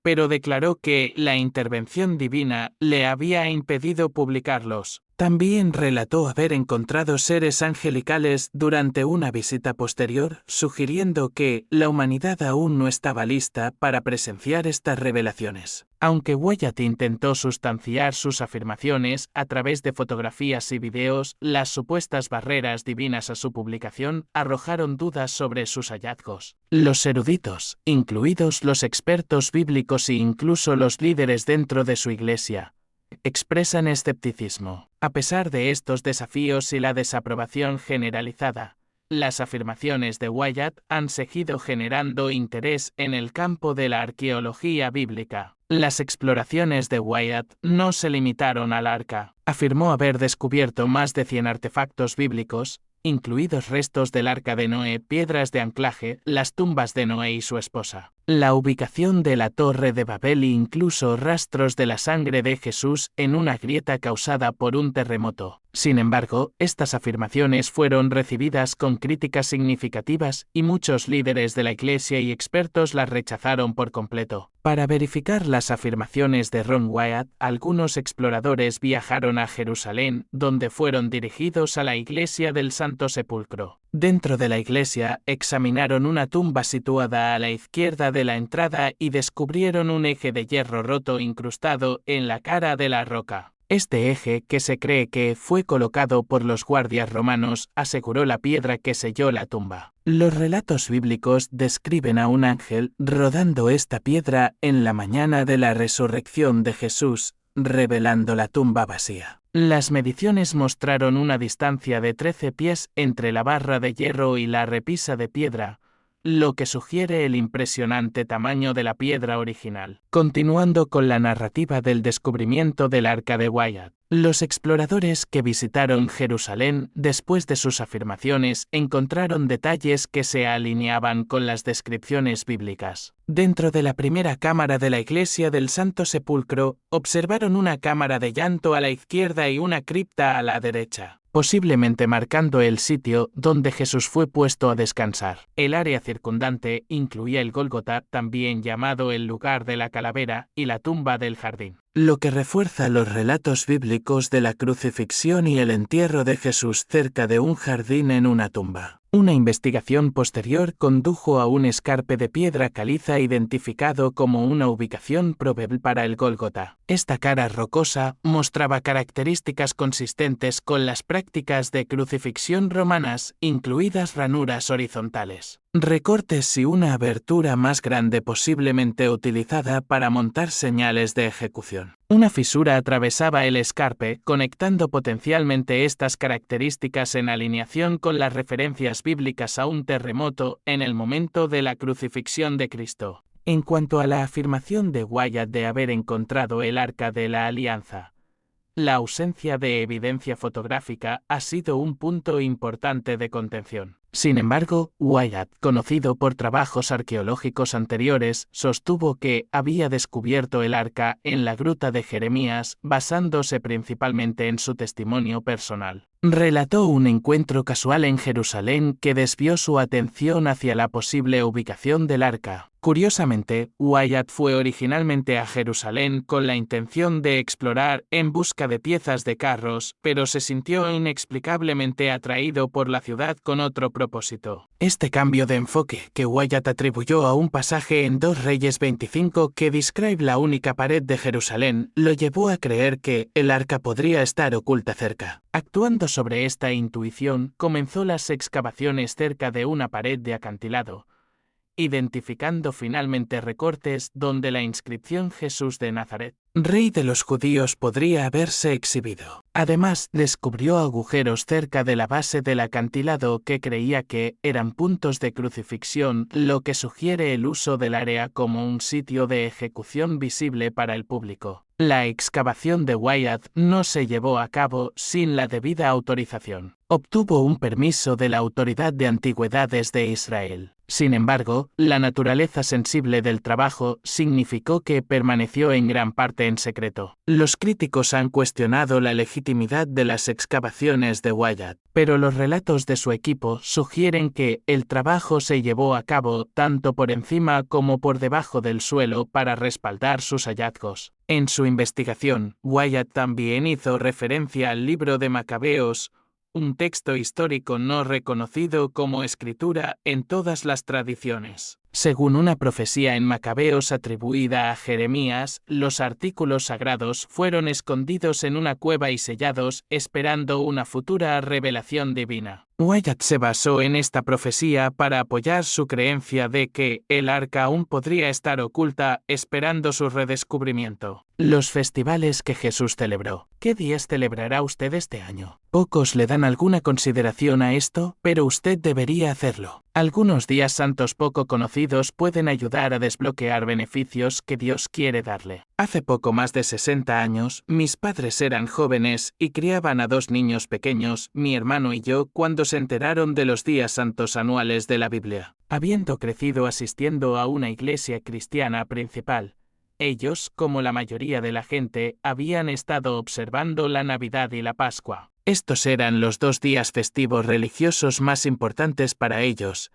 pero declaró que la intervención divina le había impedido publicarlos. También relató haber encontrado seres angelicales durante una visita posterior, sugiriendo que la humanidad aún no estaba lista para presenciar estas revelaciones. Aunque Wyatt intentó sustanciar sus afirmaciones a través de fotografías y videos, las supuestas barreras divinas a su publicación arrojaron dudas sobre sus hallazgos. Los eruditos, incluidos los expertos bíblicos e incluso los líderes dentro de su iglesia, expresan escepticismo. A pesar de estos desafíos y la desaprobación generalizada, las afirmaciones de Wyatt han seguido generando interés en el campo de la arqueología bíblica. Las exploraciones de Wyatt no se limitaron al arca. Afirmó haber descubierto más de 100 artefactos bíblicos, incluidos restos del arca de Noé, piedras de anclaje, las tumbas de Noé y su esposa, la ubicación de la Torre de Babel e incluso rastros de la sangre de Jesús en una grieta causada por un terremoto. Sin embargo, estas afirmaciones fueron recibidas con críticas significativas y muchos líderes de la Iglesia y expertos las rechazaron por completo. Para verificar las afirmaciones de Ron Wyatt, algunos exploradores viajaron a Jerusalén, donde fueron dirigidos a la Iglesia del Santo Sepulcro. Dentro de la iglesia, examinaron una tumba situada a la izquierda de la entrada y descubrieron un eje de hierro roto incrustado en la cara de la roca. Este eje, que se cree que fue colocado por los guardias romanos, aseguró la piedra que selló la tumba. Los relatos bíblicos describen a un ángel rodando esta piedra en la mañana de la resurrección de Jesús, revelando la tumba vacía. Las mediciones mostraron una distancia de 13 pies entre la barra de hierro y la repisa de piedra, lo que sugiere el impresionante tamaño de la piedra original. Continuando con la narrativa del descubrimiento del arca de Wyatt, los exploradores que visitaron Jerusalén después de sus afirmaciones encontraron detalles que se alineaban con las descripciones bíblicas. Dentro de la primera cámara de la iglesia del Santo Sepulcro, observaron una cámara de llanto a la izquierda y una cripta a la derecha, posiblemente marcando el sitio donde Jesús fue puesto a descansar. El área circundante incluía el Gólgota, también llamado el lugar de la calavera, y la tumba del jardín, lo que refuerza los relatos bíblicos de la crucifixión y el entierro de Jesús cerca de un jardín en una tumba. Una investigación posterior condujo a un escarpe de piedra caliza identificado como una ubicación probable para el Gólgota. Esta cara rocosa mostraba características consistentes con las prácticas de crucifixión romanas, incluidas ranuras horizontales, recortes y una abertura más grande posiblemente utilizada para montar señales de ejecución. Una fisura atravesaba el escarpe, conectando potencialmente estas características en alineación con las referencias bíblicas a un terremoto en el momento de la crucifixión de Cristo. En cuanto a la afirmación de Wyatt de haber encontrado el Arca de la Alianza, la ausencia de evidencia fotográfica ha sido un punto importante de contención. Sin embargo, Wyatt, conocido por trabajos arqueológicos anteriores, sostuvo que había descubierto el arca en la gruta de Jeremías, basándose principalmente en su testimonio personal. Relató un encuentro casual en Jerusalén que desvió su atención hacia la posible ubicación del arca. Curiosamente, Wyatt fue originalmente a Jerusalén con la intención de explorar en busca de piezas de carros, pero se sintió inexplicablemente atraído por la ciudad con otro propósito. Este cambio de enfoque, que Wyatt atribuyó a un pasaje en 2 Reyes 25 que describe la única pared de Jerusalén, lo llevó a creer que el arca podría estar oculta cerca. Actuando sobre esta intuición, comenzó las excavaciones cerca de una pared de acantilado, identificando finalmente recortes donde la inscripción Jesús de Nazaret, Rey de los Judíos, podría haberse exhibido. Además, descubrió agujeros cerca de la base del acantilado que creía que eran puntos de crucifixión, lo que sugiere el uso del área como un sitio de ejecución visible para el público. La excavación de Wyatt no se llevó a cabo sin la debida autorización. Obtuvo un permiso de la Autoridad de Antigüedades de Israel. Sin embargo, la naturaleza sensible del trabajo significó que permaneció en gran parte en secreto. Los críticos han cuestionado la legitimidad de las excavaciones de Wyatt, pero los relatos de su equipo sugieren que el trabajo se llevó a cabo tanto por encima como por debajo del suelo para respaldar sus hallazgos. En su investigación, Wyatt también hizo referencia al libro de Macabeos, un texto histórico no reconocido como escritura en todas las tradiciones. Según una profecía en Macabeos atribuida a Jeremías, los artículos sagrados fueron escondidos en una cueva y sellados, esperando una futura revelación divina. Wyatt se basó en esta profecía para apoyar su creencia de que el arca aún podría estar oculta, esperando su redescubrimiento. Los festivales que Jesús celebró. ¿Qué días celebrará usted este año? Pocos le dan alguna consideración a esto, pero usted debería hacerlo. Algunos días santos poco conocidos pueden ayudar a desbloquear beneficios que Dios quiere darle. Hace poco más de 60 años, mis padres eran jóvenes y criaban a 2 niños pequeños, mi hermano y yo, cuando se enteraron de los días santos anuales de la Biblia. Habiendo crecido asistiendo a una iglesia cristiana principal, ellos, como la mayoría de la gente, habían estado observando la Navidad y la Pascua. Estos eran los 2 días festivos religiosos más importantes para ellos,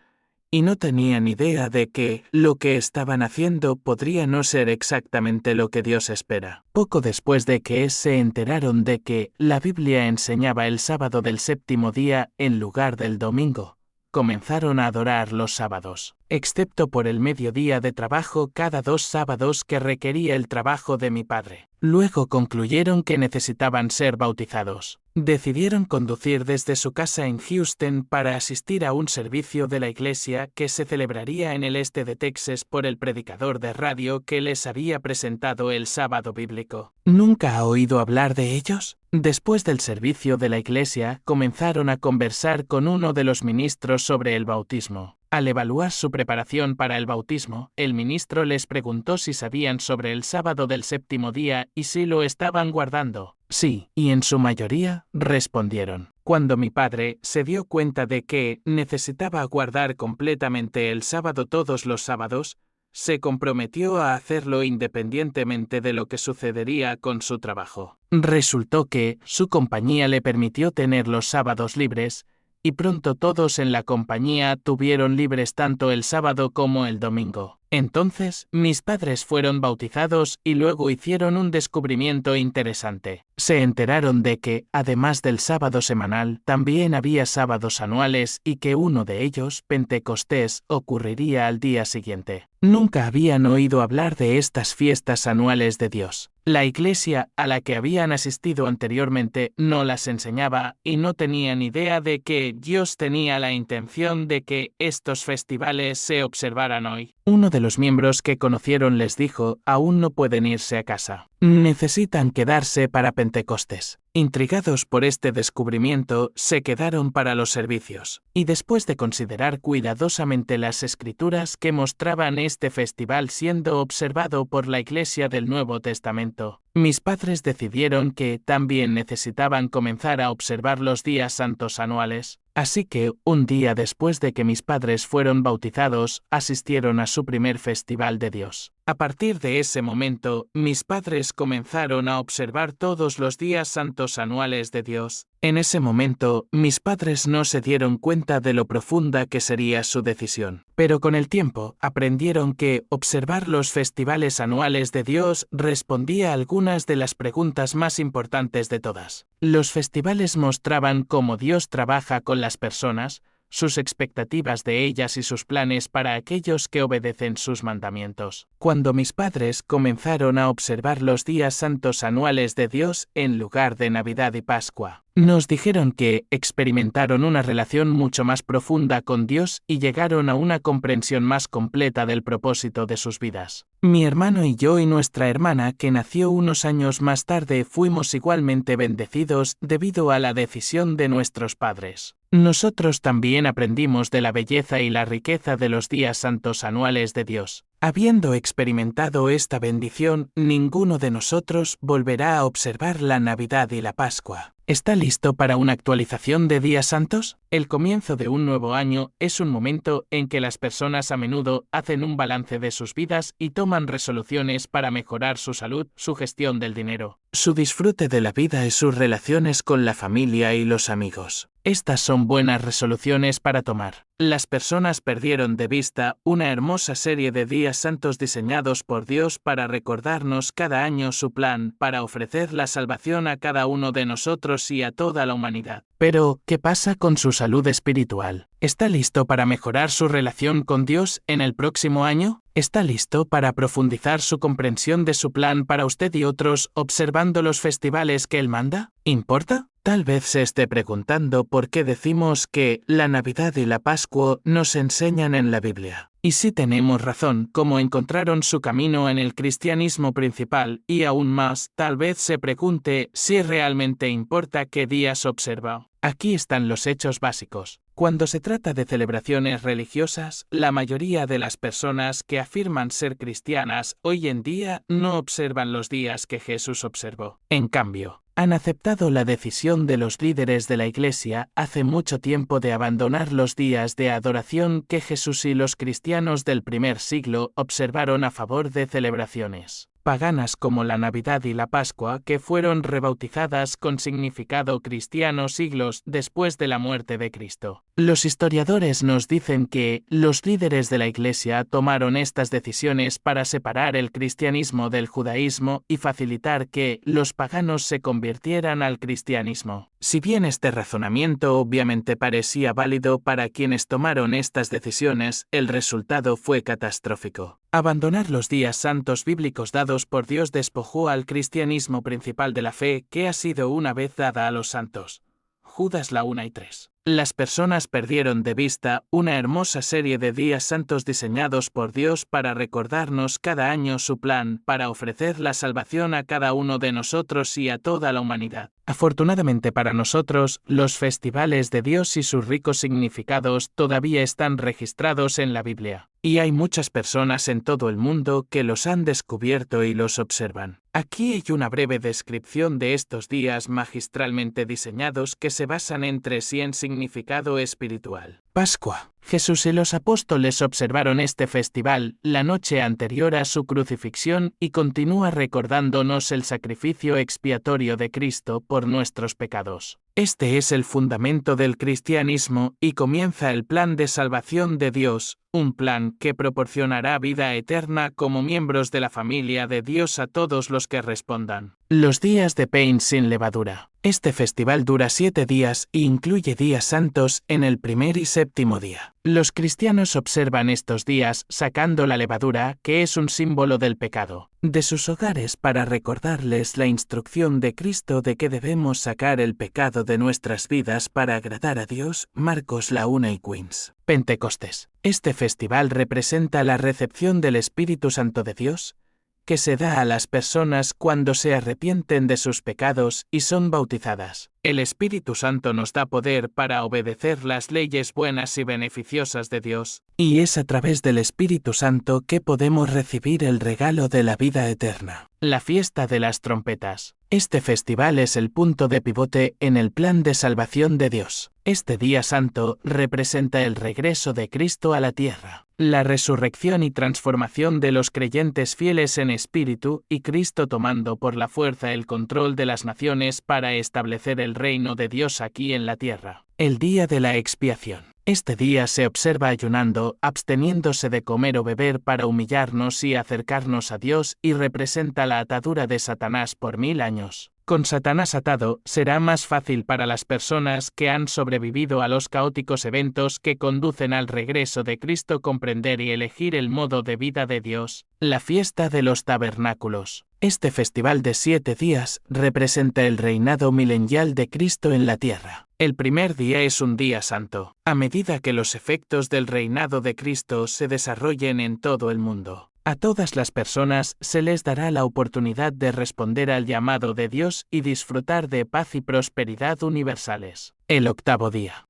y no tenían idea de que lo que estaban haciendo podría no ser exactamente lo que Dios espera. Poco después de que se enteraron de que la Biblia enseñaba el sábado del 7º día en lugar del domingo, comenzaron a adorar los sábados, excepto por el mediodía de trabajo cada 2 sábados que requería el trabajo de mi padre. Luego concluyeron que necesitaban ser bautizados. Decidieron conducir desde su casa en Houston para asistir a un servicio de la iglesia que se celebraría en el este de Texas por el predicador de radio que les había presentado el sábado bíblico. ¿Nunca ha oído hablar de ellos? Después del servicio de la iglesia, comenzaron a conversar con uno de los ministros sobre el bautismo. Al evaluar su preparación para el bautismo, el ministro les preguntó si sabían sobre el sábado del 7º día y si lo estaban guardando. Sí, y en su mayoría, respondieron. Cuando mi padre se dio cuenta de que necesitaba guardar completamente el sábado todos los sábados, se comprometió a hacerlo independientemente de lo que sucedería con su trabajo. Resultó que su compañía le permitió tener los sábados libres, y pronto todos en la compañía tuvieron libres tanto el sábado como el domingo. Entonces, mis padres fueron bautizados y luego hicieron un descubrimiento interesante. Se enteraron de que, además del sábado semanal, también había sábados anuales y que uno de ellos, Pentecostés, ocurriría al día siguiente. Nunca habían oído hablar de estas fiestas anuales de Dios. La iglesia a la que habían asistido anteriormente no las enseñaba y no tenían idea de que Dios tenía la intención de que estos festivales se observaran hoy. Uno de los miembros que conocieron les dijo: aún no pueden irse a casa. Necesitan quedarse para Pentecostés. Intrigados por este descubrimiento, se quedaron para los servicios, y después de considerar cuidadosamente las escrituras que mostraban este festival siendo observado por la Iglesia del Nuevo Testamento, mis padres decidieron que también necesitaban comenzar a observar los días santos anuales. Así que, un día después de que mis padres fueron bautizados, asistieron a su primer festival de Dios. A partir de ese momento, mis padres comenzaron a observar todos los días santos anuales de Dios. En ese momento, mis padres no se dieron cuenta de lo profunda que sería su decisión. Pero con el tiempo, aprendieron que observar los festivales anuales de Dios respondía a algunas de las preguntas más importantes de todas. Los festivales mostraban cómo Dios trabaja con las personas, sus expectativas de ellas y sus planes para aquellos que obedecen sus mandamientos. Cuando mis padres comenzaron a observar los días santos anuales de Dios en lugar de Navidad y Pascua, nos dijeron que experimentaron una relación mucho más profunda con Dios y llegaron a una comprensión más completa del propósito de sus vidas. Mi hermano y yo y nuestra hermana, que nació unos años más tarde, fuimos igualmente bendecidos debido a la decisión de nuestros padres. Nosotros también aprendimos de la belleza y la riqueza de los días santos anuales de Dios. Habiendo experimentado esta bendición, ninguno de nosotros volverá a observar la Navidad y la Pascua. ¿Está listo para una actualización de días santos? El comienzo de un nuevo año es un momento en que las personas a menudo hacen un balance de sus vidas y toman resoluciones para mejorar su salud, su gestión del dinero, su disfrute de la vida y sus relaciones con la familia y los amigos. Estas son buenas resoluciones para tomar. Las personas perdieron de vista una hermosa serie de días santos diseñados por Dios para recordarnos cada año su plan para ofrecer la salvación a cada uno de nosotros y a toda la humanidad. Pero, ¿qué pasa con su salud espiritual? ¿Está listo para mejorar su relación con Dios en el próximo año? ¿Está listo para profundizar su comprensión de su plan para usted y otros observando los festivales que Él manda? ¿Importa? Tal vez se esté preguntando por qué decimos que la Navidad y la Pascua nos enseñan en la Biblia. Y si tenemos razón, cómo encontraron su camino en el cristianismo principal, y aún más, tal vez se pregunte si realmente importa qué días observa. Aquí están los hechos básicos. Cuando se trata de celebraciones religiosas, la mayoría de las personas que afirman ser cristianas hoy en día no observan los días que Jesús observó. En cambio, han aceptado la decisión de los líderes de la Iglesia hace mucho tiempo de abandonar los días de adoración que Jesús y los cristianos del primer siglo observaron a favor de celebraciones paganas como la Navidad y la Pascua, que fueron rebautizadas con significado cristiano siglos después de la muerte de Cristo. Los historiadores nos dicen que los líderes de la Iglesia tomaron estas decisiones para separar el cristianismo del judaísmo y facilitar que los paganos se convirtieran al cristianismo. Si bien este razonamiento obviamente parecía válido para quienes tomaron estas decisiones, el resultado fue catastrófico. Abandonar los días santos bíblicos dados por Dios despojó al cristianismo principal de la fe que ha sido una vez dada a los santos. Judas la 1 y 3. Las personas perdieron de vista una hermosa serie de días santos diseñados por Dios para recordarnos cada año su plan para ofrecer la salvación a cada uno de nosotros y a toda la humanidad. Afortunadamente para nosotros, los festivales de Dios y sus ricos significados todavía están registrados en la Biblia. Y hay muchas personas en todo el mundo que los han descubierto y los observan. Aquí hay una breve descripción de estos días magistralmente diseñados que se basan entre sí en significado espiritual. Pascua. Jesús y los apóstoles observaron este festival la noche anterior a su crucifixión y continúa recordándonos el sacrificio expiatorio de Cristo por nuestros pecados. Este es el fundamento del cristianismo y comienza el plan de salvación de Dios, un plan que proporcionará vida eterna como miembros de la familia de Dios a todos los que respondan. Los días de Pain sin levadura. Este festival dura 7 días e incluye días santos en el primer y séptimo día. Los cristianos observan estos días sacando la levadura, que es un símbolo del pecado, de sus hogares para recordarles la instrucción de Cristo de que debemos sacar el pecado de nuestras vidas para agradar a Dios. Marcos la 1 y 15. Pentecostés. Este festival representa la recepción del Espíritu Santo de Dios, que se da a las personas cuando se arrepienten de sus pecados y son bautizadas. El Espíritu Santo nos da poder para obedecer las leyes buenas y beneficiosas de Dios, y es a través del Espíritu Santo que podemos recibir el regalo de la vida eterna. La fiesta de las trompetas. Este festival es el punto de pivote en el plan de salvación de Dios. Este día santo representa el regreso de Cristo a la tierra, la resurrección y transformación de los creyentes fieles en espíritu y Cristo tomando por la fuerza el control de las naciones para establecer el el reino de Dios aquí en la tierra. El día de la expiación. Este día se observa ayunando, absteniéndose de comer o beber para humillarnos y acercarnos a Dios, y representa la atadura de Satanás por 1000 años. Con Satanás atado, será más fácil para las personas que han sobrevivido a los caóticos eventos que conducen al regreso de Cristo comprender y elegir el modo de vida de Dios. La fiesta de los tabernáculos. Este festival de 7 días representa el reinado milenial de Cristo en la tierra. El primer día es un día santo, a medida que los efectos del reinado de Cristo se desarrollen en todo el mundo. A todas las personas se les dará la oportunidad de responder al llamado de Dios y disfrutar de paz y prosperidad universales. El octavo día.